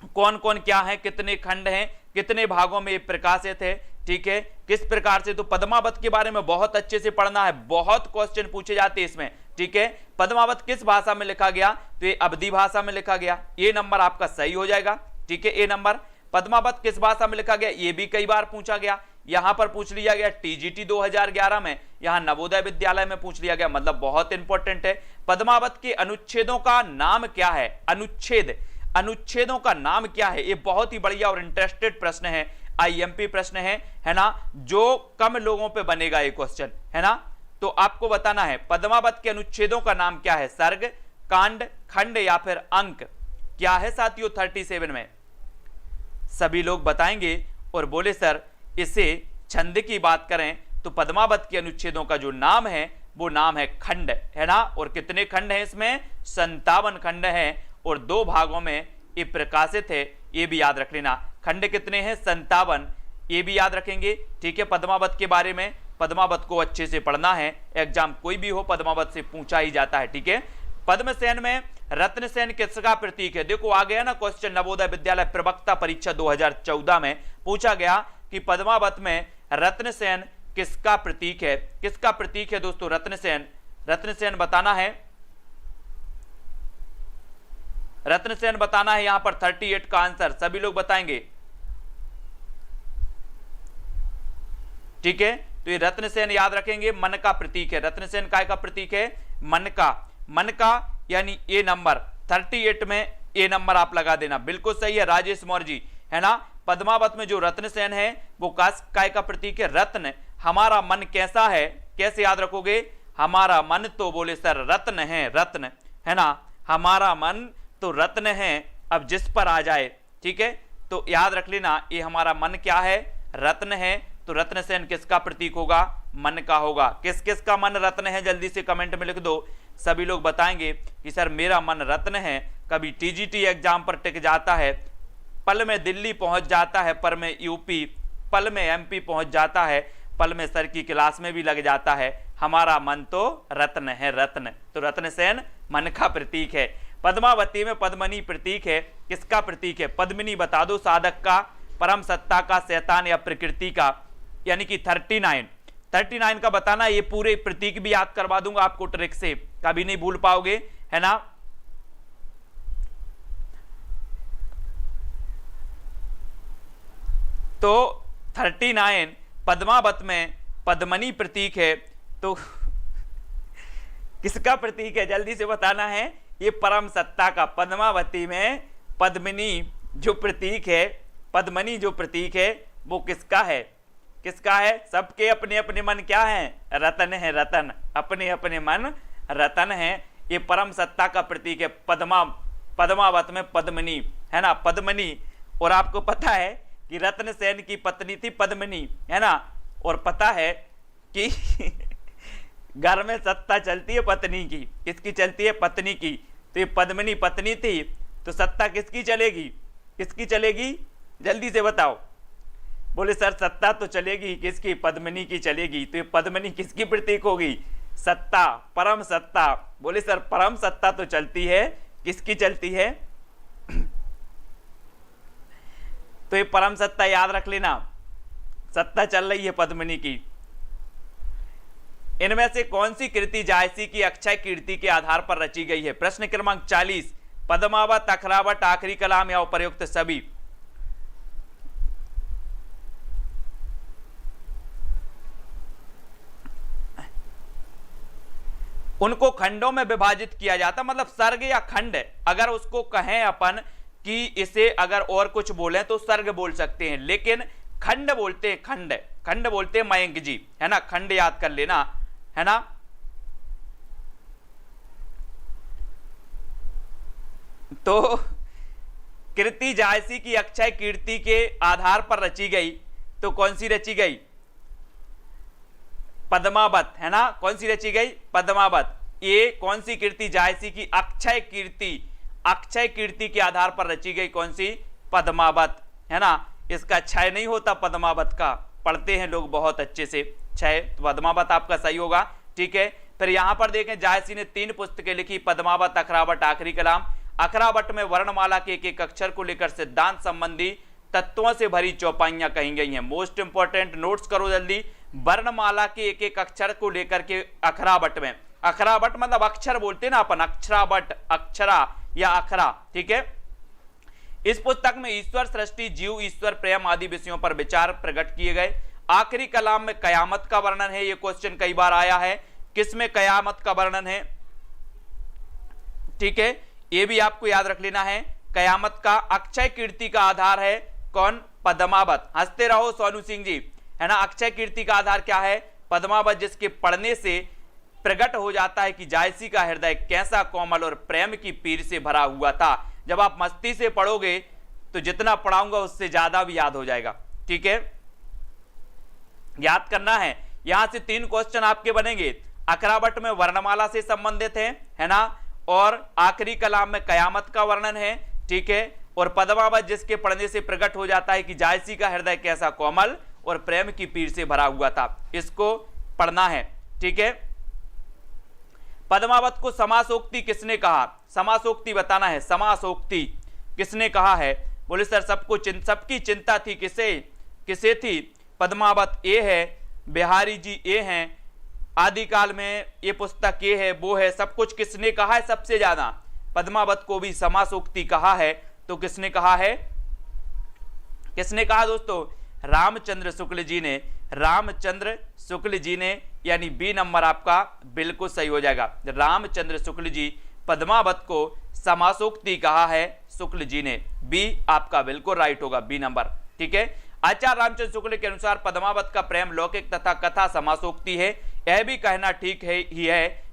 कौन कौन क्या है, कितने खंड हैं, कितने भागों में ये प्रकाशित है, ठीक है, किस प्रकार से। तो पद्मावत के बारे में बहुत अच्छे से पढ़ना है, बहुत क्वेश्चन पूछे जाते हैं इसमें, ठीक है। पद्मावत किस भाषा में लिखा गया, तो ये अवधी भाषा में लिखा गया। ये नंबर आपका सही हो जाएगा, ठीक है, ए नंबर। पद्मावत किस भाषा में लिखा गया, ये भी कई बार पूछा गया। यहां पर पूछ लिया गया टीजीटी 2011 में, यहां नवोदय विद्यालय में पूछ लिया गया, मतलब बहुत इंपॉर्टेंट है। पद्मावत के अनुच्छेदों का नाम क्या है, अनुच्छेदों का नाम क्या है, ये बहुत ही बढ़िया और इंटरेस्टेड प्रश्न है, आईएमपी प्रश्न है ना, जो कम लोगों पे बनेगा ये क्वेश्चन, है ना। तो आपको बताना है पद्मावत के अनुच्छेदों का नाम क्या है, सर्ग, कांड, खंड या फिर अंक। क्या है साथियों 37 में, सभी लोग बताएंगे और बोले सर इसे छंद की बात करें तो पद्मावत के अनुच्छेदों का जो नाम है वो नाम है खंड, है ना। और कितने खंड हैं इसमें? 57 खंड हैं और 2 भागों में ये प्रकाशित है, ये भी याद रख लेना। खंड कितने हैं? 57, ये भी याद रखेंगे, ठीक है। पद्मावत के बारे में, पद्मावत को अच्छे से पढ़ना है, एग्जाम कोई भी हो पद्मावत से पूछा ही जाता है, ठीक है। पद्मसेन में रत्नसेन किसका प्रतीक है? देखो आ गया ना क्वेश्चन, नवोदय विद्यालय प्रवक्ता परीक्षा 2014 में पूछा गया कि पद्मावत में रत्नसेन किसका प्रतीक है? किसका प्रतीक है दोस्तों? रत्नसेन। रत्नसेन बताना है, रत्नसेन बताना है यहां पर 38 का आंसर सभी लोग बताएंगे, ठीक है। तो ये रत्नसेन याद रखेंगे, मन का प्रतीक है। रत्नसेन काय का प्रतीक है? मन का। मन का यानी ए नंबर 38 में ए नंबर आप लगा देना, बिल्कुल सही है राजेश मौर्य जी, है ना। पद्मावत में जो रत्नसेन है वो काय का प्रतीक है? रत्न। हमारा मन कैसा है, कैसे याद रखोगे? हमारा मन तो बोले सर रत्न है, रत्न, है ना। हमारा मन तो रत्न है, अब जिस पर आ जाए, ठीक है। तो याद रख लेना ये हमारा मन क्या है? रत्न है। तो रत्नसेन किसका प्रतीक होगा? मन का होगा। किस किस का मन रत्न है? जल्दी से कमेंट में लिख दो, सभी लोग बताएंगे कि सर मेरा मन रत्न है। कभी टीजीटी एग्जाम पर टिक जाता है, पल में दिल्ली पहुंच जाता है, पल में यूपी, पल में एमपी पहुंच जाता है, पल में सर की क्लास में भी लग जाता है। हमारा मन तो रत्न है, रत्न। तो रत्नसेन मन का प्रतीक है। पद्मावती में पद्मनी प्रतीक है, किसका प्रतीक है? पद्मिनी बता दो, साधक का, परम सत्ता का, शैतान या प्रकृति का, यानी कि 39 का बताना। ये पूरे प्रतीक भी याद करवा दूंगा आपको ट्रिक से, कभी नहीं भूल पाओगे, है ना। तो 39 पद्मावत में पद्मनी प्रतीक है, तो किसका प्रतीक है? जल्दी से बताना है। ये परम सत्ता का। पद्मावती में पद्मिनी जो प्रतीक है, पद्मनी जो प्रतीक है वो किसका है? किसका है? सबके अपने अपने मन क्या है? रतन है, रतन। अपने अपने मन रतन है। ये परम सत्ता का प्रतीक है। पद्मावत में पद्मनी, है ना, पद्मनी। और आपको पता है कि रत्नसेन की पत्नी थी पद्मनी, है ना। और पता है कि घर में सत्ता चलती है पत्नी की। किसकी चलती है? पत्नी की। तो ये पद्मनी पत्नी थी, तो सत्ता किसकी चलेगी? किसकी चलेगी? जल्दी से बताओ। बोले सर सत्ता तो चलेगी किसकी? पद्मनी की चलेगी। तो ये पद्मनी किसकी प्रतीक होगी? सत्ता, परम सत्ता। बोले सर परम सत्ता तो चलती है, किसकी चलती है? तो ये परम सत्ता याद रख लेना, सत्ता चल रही है पद्मनी की। इनमें से कौन सी कृति जायसी की अक्षय कीर्ति के आधार पर रची गई है? प्रश्न क्रमांक 40। पद्मावत, अखरावत, आखिरी कलाम या उपर्युक्त सभी। उनको खंडों में विभाजित किया जाता, मतलब सर्ग या खंड। अगर उसको कहें अपन कि इसे अगर और कुछ बोले तो सर्ग बोल सकते हैं, लेकिन खंड बोलते हैं, खंड। खंड बोलते हैं मयंक जी, है ना। खंड याद कर लेना, है ना। तो कृति जायसी की अक्षय कीर्ति के आधार पर रची गई, तो कौन सी रची गई? पद्मावत, है ना। कौन सी रची गई? पद्मावत। ये कौन सी कीर्ति? जायसी की अक्षय कीर्ति, अक्षय कीर्ति के आधार पर रची गई कौन सी? पद्मावत, है ना। इसका क्षय नहीं होता पद्मावत का, पढ़ते हैं लोग बहुत अच्छे से क्षय, तो पद्मावत आपका सही होगा, ठीक है। फिर यहां पर देखें जायसी ने 3 पुस्तकें लिखी, पद्मावत, अखरावत, आखिरी कलाम। अखरावत में वर्णमाला के एक एक अक्षर को लेकर सिद्धांत संबंधी तत्वों से भरी चौपाइयां कही गई हैं। मोस्ट इंपॉर्टेंट, नोट्स करो जल्दी। वर्णमाला के एक एक अक्षर को लेकर के अखरावत में, अखरावत मतलब अक्षर बोलते हैं ना अपन, अक्षरावत, अक्षरा या अखरा, ठीक है। इस पुस्तक में ईश्वर, सृष्टि, जीव, ईश्वर, प्रेम आदि विषयों पर विचार प्रकट किए गए। आखिरी कलाम में कयामत का वर्णन है। यह क्वेश्चन कई बार आया है, किसमें कयामत का वर्णन है, ठीक है। यह भी आपको याद रख लेना है। कयामत का अक्षय कीर्ति का आधार है कौन? पद्मावत। हंसते रहो सोनू सिंह जी, है ना। अक्षय कीर्ति का आधार क्या है? पद्मावत, जिसके पढ़ने से प्रकट हो जाता है कि जायसी का हृदय कैसा कोमल और प्रेम की पीर से भरा हुआ था। जब आप मस्ती से पढ़ोगे तो जितना पढ़ाऊंगा उससे ज्यादा भी याद हो जाएगा। ठीक है, याद करना है। यहां से 3 क्वेश्चन आपके बनेंगे। अकरावट में वर्णमाला से संबंधित है ना, और आखिरी कलाम में कयामत का वर्णन है। ठीक है, और पद्मावत जिसके पढ़ने से प्रकट हो जाता है कि जायसी का हृदय कैसा कोमल और प्रेम की पीर से भरा हुआ था, इसको पढ़ना है। ठीक है, पद्मावत को समासोक्ति किसने कहा? समासोक्ति बताना है, समासोक्ति किसने कहा है? बोले सर सबकी चिंता थी, किसे थी? पद्मावत ए है, बिहारी जी ए हैं, आदिकाल में ये पुस्तक ये है वो है, सब कुछ किसने कहा है सबसे ज्यादा? पद्मावत को भी समासोक्ति कहा है। तो किसने कहा है? किसने कहा दोस्तों? रामचंद्र शुक्ल जी ने, रामचंद्र शुक्ल जी ने, यानी बी नंबर आपका बिल्कुल सही हो जाएगा। रामचंद्र शुक्ल जी पद्मावत को समासोक्ति कहा है शुक्ल जी ने, बी आपका बिल्कुल राइट होगा, बी नंबर। ठीक है, आचार्य रामचंद्र शुक्ल के अनुसार पद्मावत का प्रेम लौकिक तथा कथा समासोक्ति है। यह भी कहना ठीक है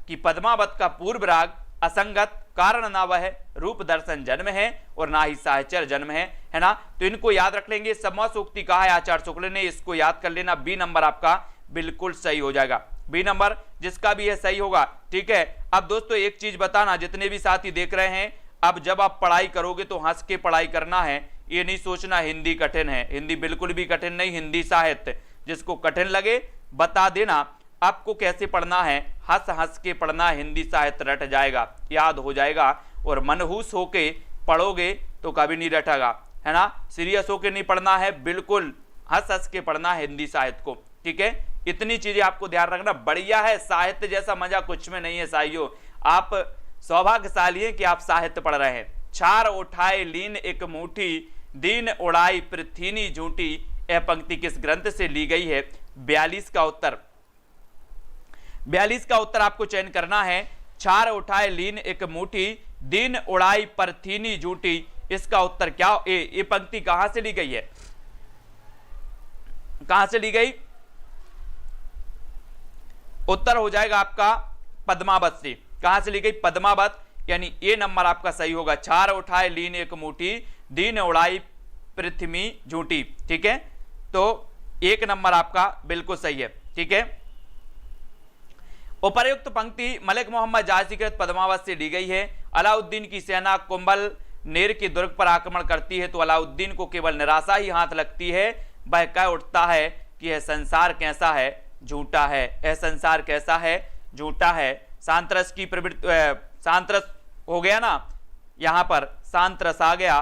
कि पद्मावत का पूर्व राग असंगत, कारण ना वह रूप दर्शन जन्म है और ना ही साहचर्य जन्म है ना। तो इनको याद रख लेंगे, समासोक्ति कहा है आचार्य शुक्ल ने, इसको याद कर लेना। बी नंबर आपका बिल्कुल सही हो जाएगा, बी नंबर जिसका भी है सही होगा। ठीक है, अब दोस्तों एक चीज बताना, जितने भी साथी देख रहे हैं, अब जब आप पढ़ाई करोगे तो हंस के पढ़ाई करना है, ये नहीं सोचना हिंदी कठिन है। हिंदी बिल्कुल भी कठिन नहीं, हिंदी साहित्य जिसको कठिन लगे बता देना आपको कैसे पढ़ना है, हंस हंस के पढ़ना, हिंदी साहित्य रट जाएगा, याद हो जाएगा, और मनहूस होके पढ़ोगे तो कभी नहीं रटेगा, है ना। सीरियस होके नहीं पढ़ना है, बिल्कुल हंस हंस के पढ़ना है हिंदी साहित्य को। ठीक है, इतनी चीजें आपको ध्यान रखना। बढ़िया है, साहित्य जैसा मजा कुछ में नहीं है साइयों। आप सौभाग्यशाली हैं कि आप साहित्य पढ़ रहे हैं। छार उठाए लीन एक मुट्ठी, दीन उड़ाई पृथ्वी झूठी, यह पंक्ति किस ग्रंथ से ली गई है? 42 का उत्तर, 42 का उत्तर आपको चयन करना है। छार उठाए लीन एक मुट्ठी, दीन उड़ाई पृथ्वी झूठी, इसका उत्तर क्या? ये पंक्ति कहां से ली गई है? कहां से ली गई? उत्तर हो जाएगा आपका पद्मावत से। कहां से ली गई? पद्मावत, यानी ए नंबर आपका सही होगा। छार उठाए लीन एक मुट्ठी, दीन उड़ाई पृथ्वी झूठी। ठीक है, तो एक नंबर आपका बिल्कुल सही है। ठीक है, उपर्युक्त पंक्ति मलिक मोहम्मद जायसी कृत पद्मावत से ली गई है। अलाउद्दीन की सेना कुंभल नेर के दुर्ग पर आक्रमण करती है तो अलाउद्दीन को केवल निराशा ही हाथ लगती है। वह कह उठता है कि यह संसार कैसा है, झूठा है। यह संसार कैसा है, झूठा है। सांतरस की प्रवृत्ति, सांतरस हो गया ना, यहां पर सांतरस आ गया।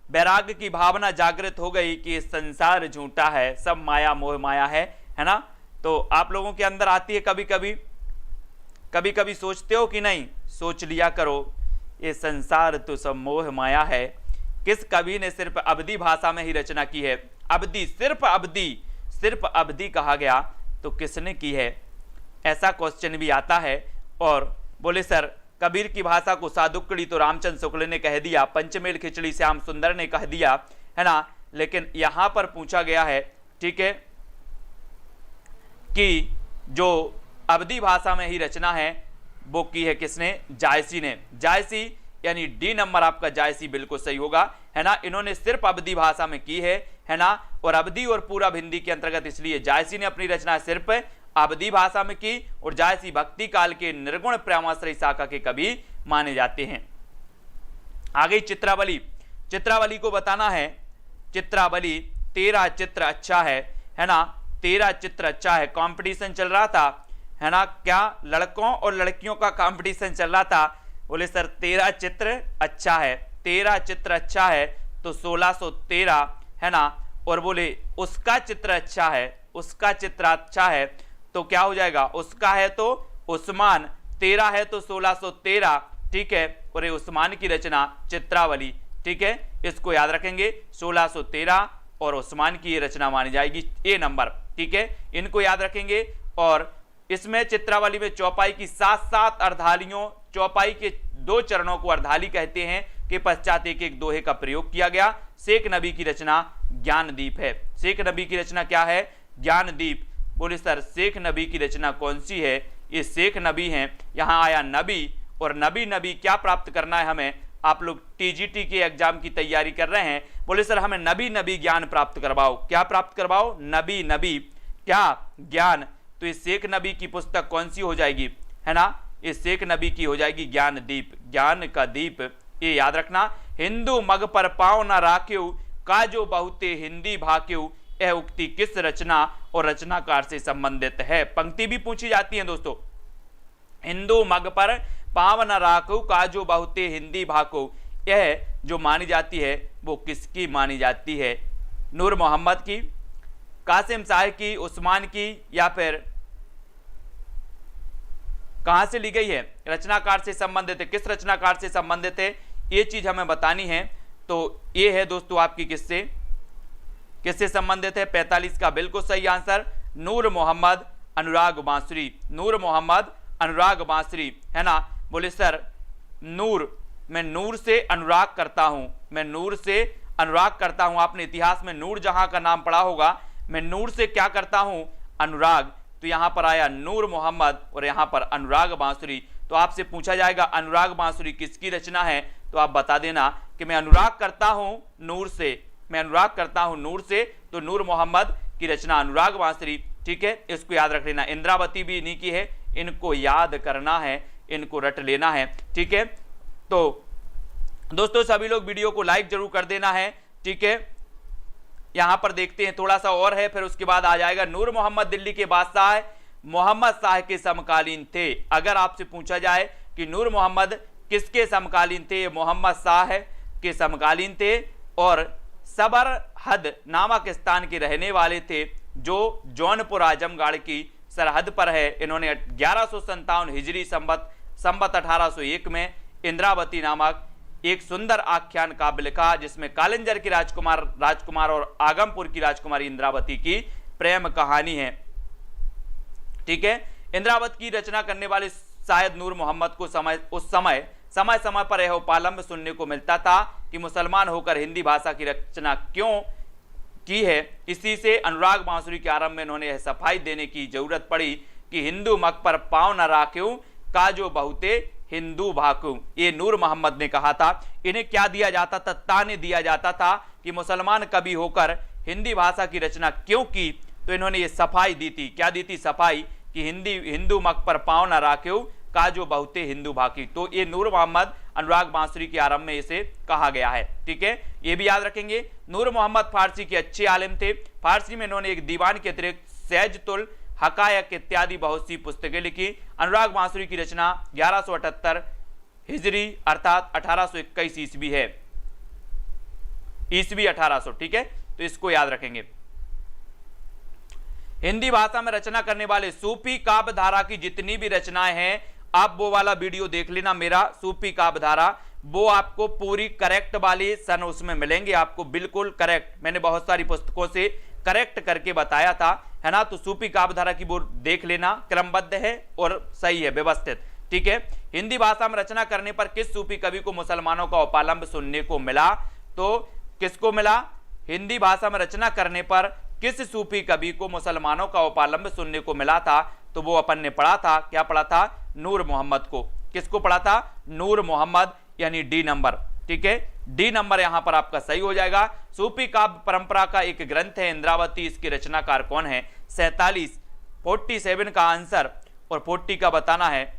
वैराग्य की भावना जागृत हो गई कि संसार झूठा है, सब माया मोह माया है ना। तो आप लोगों के अंदर आती है कभी कभी सोचते हो कि नहीं? सोच लिया करो, ये संसार तो सब मोह माया है। किस कवि ने सिर्फ अवधी भाषा में ही रचना की है? अवधी, सिर्फ अवधी कहा गया तो किसने की है? ऐसा क्वेश्चन भी आता है। और बोले सर कबीर की भाषा को साधुकड़ी तो रामचंद्र शुक्ल ने कह दिया, पंचमेल खिचड़ी श्याम सुंदर ने कह दिया, है ना। लेकिन यहां पर पूछा गया है, ठीक है, कि जो अवधी भाषा में ही रचना है वो की है किसने? जायसी ने। जायसी, यानी डी नंबर आपका जायसी बिल्कुल सही होगा, है ना। इन्होंने सिर्फ अवधी भाषा में की है ना। और अवधी और पूरब हिंदी के अंतर्गत इसलिए जायसी ने अपनी रचना सिर्फ अवधी भाषा में की। और जायसी भक्ति काल के निर्गुण प्रेमाश्रय शाखा के कवि माने जाते हैं। आगे चित्रावली, चित्रावली को बताना है। चित्रावली, तेरा चित्र अच्छा है ना, तेरा चित्र अच्छा है। कंपटीशन चल रहा था, है ना, क्या लड़कों और लड़कियों का कंपटीशन चल रहा था। बोले सर तेरा चित्र अच्छा है, तेरा चित्र अच्छा है तो 1613, है ना। और बोले उसका चित्र अच्छा है, उसका चित्र अच्छा है तो क्या हो जाएगा? उसका है तो उस्मान, तेरा है तो 1613। ठीक है, और ये उस्मान की रचना चित्रावली। ठीक है, इसको याद रखेंगे, 1613 और उस्मान की ये रचना मानी जाएगी, ए नंबर। ठीक है, इनको याद रखेंगे। और इसमें चित्रावली में चौपाई की 7 अर्धालियों, चौपाई के 2 चरणों को अर्धाली कहते हैं, के पश्चात एक एक दोहे का प्रयोग किया गया। शेख नबी की रचना ज्ञानदीप है। शेख नबी की रचना क्या है? ज्ञानदीप। बोले सर शेख नबी की रचना कौन सी है? ये शेख नबी हैं। यहाँ आया नबी, और नबी क्या प्राप्त करना है हमें? आप लोग टीजीटी के एग्जाम की तैयारी कर रहे हैं, बोले सर हमें नबी नबी ज्ञान प्राप्त करवाओ। क्या प्राप्त करवाओ? नबी नबी क्या ज्ञान। तो इस शेख नबी की पुस्तक कौन सी हो जाएगी, है ना, इस शेख नबी की हो जाएगी ज्ञान दीप, ज्ञान का दीप। ये याद रखना। हिंदू मग पर पाँव न राख्यू, काजो बहुते हिंदी भाक्यू, यह उक्ति किस रचना और रचनाकार से संबंधित है। पंक्ति भी पूछी जाती है दोस्तों। हिंदू मग पर पाँव न राखू, काजो बहुते हिंदी भाको, यह जो मानी जाती है वो किसकी मानी जाती है? नूर मोहम्मद की, कासिम शाह की, उस्मान की, या फिर कहां से ली गई है? रचनाकार से संबंधित है। किस रचनाकार से संबंधित है ये चीज हमें बतानी है। तो ये है दोस्तों आपकी किससे संबंधित है? 45 का बिल्कुल सही आंसर नूर मोहम्मद अनुराग बांसुरी। नूर मोहम्मद अनुराग बांसुरी, है ना। बोले सर नूर, मैं नूर से अनुराग करता हूं, मैं नूर से अनुराग करता हूं। आपने इतिहास में नूर जहां का नाम पढ़ा होगा। मैं नूर से क्या करता हूं? अनुराग। तो यहां पर आया नूर मोहम्मद और यहां पर अनुराग बांसुरी। तो आपसे पूछा जाएगा अनुराग बांसुरी किसकी रचना है, तो आप बता देना कि मैं अनुराग करता हूं नूर से, मैं अनुराग करता हूं नूर से। तो नूर मोहम्मद की रचना अनुराग बांसुरी, ठीक है, इसको याद रख लेना। इंद्रावती भी इन्हीं की है, इनको याद करना है, इनको रट लेना है, ठीक है। तो दोस्तों सभी लोग वीडियो को लाइक जरूर कर देना है, ठीक है। यहां पर देखते हैं थोड़ा सा और है, फिर उसके बाद आ जाएगा नूर मोहम्मद दिल्ली के बादशाह मोहम्मद शाह के समकालीन थे। अगर आपसे पूछा जाए कि नूर मोहम्मद किसके समकालीन थे? मोहम्मद शाह के समकालीन थे और सबरहद नामक स्थान के रहने वाले थे, जो जौनपुर आजमगढ़ की सरहद पर है। इन्होंने 1157 हिजरी संबत 1801 में इंद्रावती नामक एक सुंदर आख्यान काव्य लिखा, जिसमें कालिंजर की राजकुमार और आगमपुर की राजकुमारी इंद्रावती की प्रेम कहानी है, ठीक है। इंद्रावती की रचना करने वाले शायद नूर मोहम्मद को उस समय पर यह उपालंब सुनने को मिलता था कि मुसलमान होकर हिंदी भाषा की रचना क्यों की है। इसी से अनुराग बांसुरी के आरंभ में इन्होंने यह सफाई देने की जरूरत पड़ी कि हिंदू मग पर पाँव न राख्यूं, काजो बहुते हिंदू भाकू। ये नूर मोहम्मद ने कहा था। इन्हें क्या दिया जाता था? ताने दिया जाता था कि मुसलमान कवि होकर हिंदी भाषा की रचना क्यों की। तो इन्होंने ये सफाई दी थी। क्या दी थी? सफाई कि हिंदू मग पर पाँव न राख्यू, काजो बहुते हिंदू भाकी। तो ये नूर मोहम्मद अनुराग बांसुरी के आरंभ में इसे कहा गया है, ठीक है। ये भी याद रखेंगे। नूर मोहम्मद फारसी के अच्छे आलिम थे। फारसी में इन्होंने एक दीवान के अतिरिक्त सैजतुल हकायक इत्यादि बहुत सी पुस्तकें लिखी। अनुराग बांसुरी की रचना 1178 हिजरी अर्थात 1821 ईस्वी है, ईस्वी 1800, ठीक है। तो इसको याद रखेंगे। हिंदी भाषा में रचना करने वाले सूफी काव्य धारा की जितनी भी रचनाएं हैं, आप वो वाला वीडियो देख लेना मेरा, सूफी काव्य धारा, वो आपको पूरी करेक्ट वाली सन उसमें मिलेंगे, आपको बिल्कुल करेक्ट। मैंने बहुत सारी पुस्तकों से करेक्ट करके बताया था, है ना। तो सूफी काव्य धारा की वो देख लेना, क्रमबद्ध है और सही है, व्यवस्थित, ठीक है। हिंदी भाषा में रचना करने पर किस सूफी कवि को मुसलमानों का उपालंब सुनने को मिला? तो किसको मिला? हिंदी भाषा में रचना करने पर किस सूफी कवि को मुसलमानों का उपालंब सुनने को मिला था? तो वो अपन ने पढ़ा था, क्या पढ़ा था? नूर मोहम्मद को। किसको पढ़ा था? नूर मोहम्मद, यानी डी नंबर, ठीक है। डी नंबर यहां पर आपका सही हो जाएगा। सूफी काव्य परंपरा का एक ग्रंथ है इंद्रावती, इसके रचनाकार कौन है? 47 का आंसर और 40 का बताना है।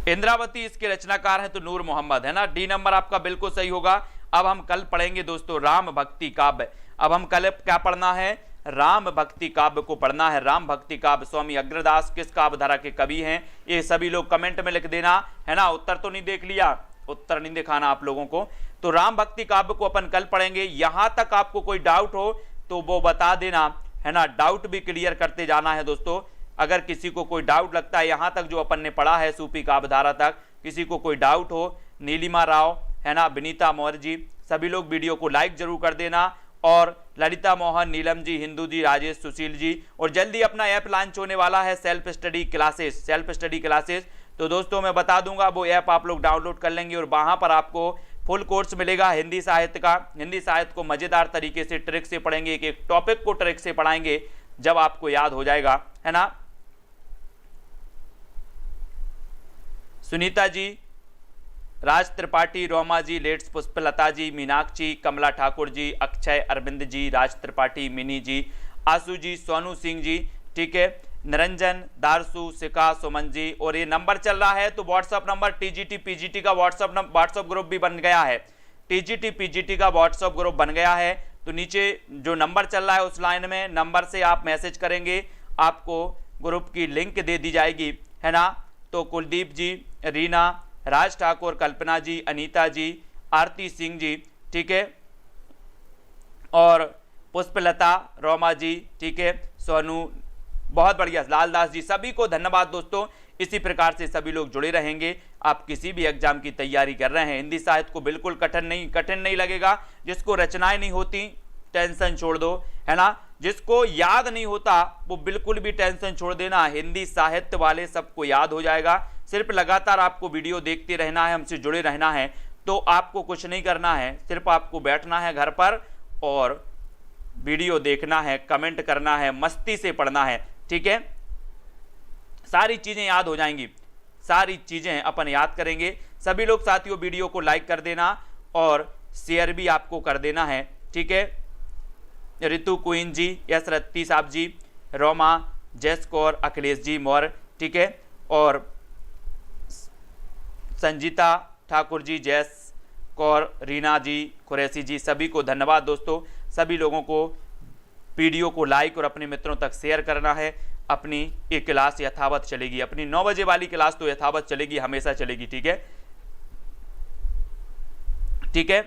इंद्रावती इसके रचनाकार हैं तो नूर मोहम्मद, है ना। डी नंबर आपका बिल्कुल सही होगा। अब हम कल पढ़ेंगे दोस्तों राम भक्ति काव्य। अब हम कल क्या पढ़ना है? राम भक्ति काव्य को पढ़ना है। राम भक्ति काव्य स्वामी अग्रदास किस काव्य धारा के कवि हैं? ये सभी लोग कमेंट में लिख देना, है ना। उत्तर तो नहीं देख लिया? उत्तर नहीं दिखाना आप लोगों को। तो राम भक्ति काव्य को अपन कल पढ़ेंगे। यहां तक आपको कोई डाउट हो तो वो बता देना, है ना। डाउट भी क्लियर करते जाना है दोस्तों। अगर किसी को कोई डाउट लगता है यहां तक जो अपन ने पढ़ा है सूफी काव्य धारा तक, किसी को कोई डाउट हो, नीलिमा राव, है ना, विनीता मौर्य जी, सभी लोग वीडियो को लाइक जरूर कर देना और ललिता मोहन, नीलम जी, हिंदू जी, राजेश, सुशील जी। और जल्दी अपना ऐप लॉन्च होने वाला है सेल्फ स्टडी क्लासेस। तो दोस्तों मैं बता दूंगा, वो ऐप आप लोग डाउनलोड कर लेंगे और वहां पर आपको फुल कोर्स मिलेगा हिंदी साहित्य का। हिंदी साहित्य को मजेदार तरीके से ट्रिक से पढ़ेंगे, एक एक टॉपिक को ट्रिक से पढ़ाएंगे, जब आपको याद हो जाएगा, है ना। सुनीता जी, राज त्रिपाठी, रोमा जी, लेट्स, पुष्पलता जी, मीनाक्षी, कमला ठाकुर जी, अक्षय, अरविंद जी, राज त्रिपाठी, मिनी जी, आशु जी, सोनू सिंह जी, ठीक है, निरंजन, दारसू, सिका, सुमन जी। और ये नंबर चल रहा है तो व्हाट्सअप नंबर टीजीटी पीजीटी का व्हाट्सअप ग्रुप भी बन गया है। टीजीटी पीजीटी का व्हाट्सअप ग्रुप बन गया है। तो नीचे जो नंबर चल रहा है उस लाइन में नंबर से आप मैसेज करेंगे, आपको ग्रुप की लिंक दे दी जाएगी, है ना। तो कुलदीप जी, रीना, राज ठाकुर, कल्पना जी, अनीता जी, आरती सिंह जी, ठीक है, और पुष्पलता, रोमा जी, ठीक है, सोनू, बहुत बढ़िया, लालदास जी, सभी को धन्यवाद दोस्तों। इसी प्रकार से सभी लोग जुड़े रहेंगे। आप किसी भी एग्जाम की तैयारी कर रहे हैं, हिंदी साहित्य को बिल्कुल कठिन नहीं लगेगा। जिसको रचनाएं नहीं होती टेंशन छोड़ दो, है ना। जिसको याद नहीं होता वो बिल्कुल भी टेंशन छोड़ देना, हिंदी साहित्य वाले सबको याद हो जाएगा। सिर्फ लगातार आपको वीडियो देखते रहना है, हमसे जुड़े रहना है। तो आपको कुछ नहीं करना है, सिर्फ आपको बैठना है घर पर और वीडियो देखना है, कमेंट करना है, मस्ती से पढ़ना है, ठीक है। सारी चीजें याद हो जाएंगी, सारी चीजें अपन याद करेंगे। सभी लोग साथियों वीडियो को लाइक कर देना और शेयर भी आपको कर देना है, ठीक है। रितु क्वीन जी, यस रत्ती साहब जी, रोमा, जस कौर, अखिलेश जी मौर्य, ठीक है, और संजीता ठाकुर जी, जैस कौर, रीना जी, कुरैशी जी, सभी को धन्यवाद दोस्तों। सभी लोगों को वीडियो को लाइक और अपने मित्रों तक शेयर करना है। अपनी ये क्लास यथावत चलेगी, अपनी 9 बजे वाली क्लास तो यथावत चलेगी, हमेशा चलेगी, ठीक है, ठीक है।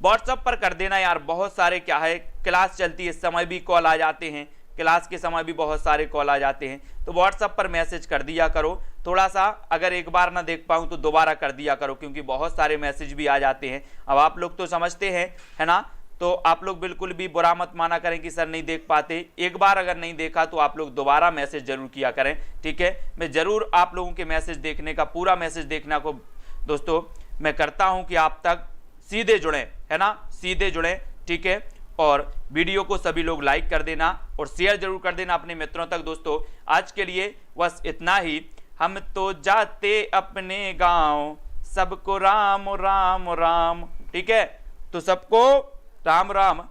व्हाट्सएप पर कर देना यार, बहुत सारे क्या है क्लास चलती है, इस समय भी कॉल आ जाते हैं, क्लास के समय भी बहुत सारे कॉल आ जाते हैं। तो व्हाट्सएप पर मैसेज कर दिया करो, थोड़ा सा अगर एक बार ना देख पाऊँ तो दोबारा कर दिया करो, क्योंकि बहुत सारे मैसेज भी आ जाते हैं। अब आप लोग तो समझते हैं, है ना। तो आप लोग बिल्कुल भी बुरा मत माना करें कि सर नहीं देख पाते। एक बार अगर नहीं देखा तो आप लोग दोबारा मैसेज जरूर किया करें, ठीक है। मैं जरूर आप लोगों के मैसेज देखने का, पूरा मैसेज देखने को दोस्तों मैं करता हूं कि आप तक सीधे जुड़ें, है ना, सीधे जुड़ें, ठीक है। और वीडियो को सभी लोग लाइक कर देना और शेयर जरूर कर देना अपने मित्रों तक दोस्तों। आज के लिए बस इतना ही। हम तो जाते अपने गाँव, सबको राम राम राम, ठीक है। तो सबको राम राम।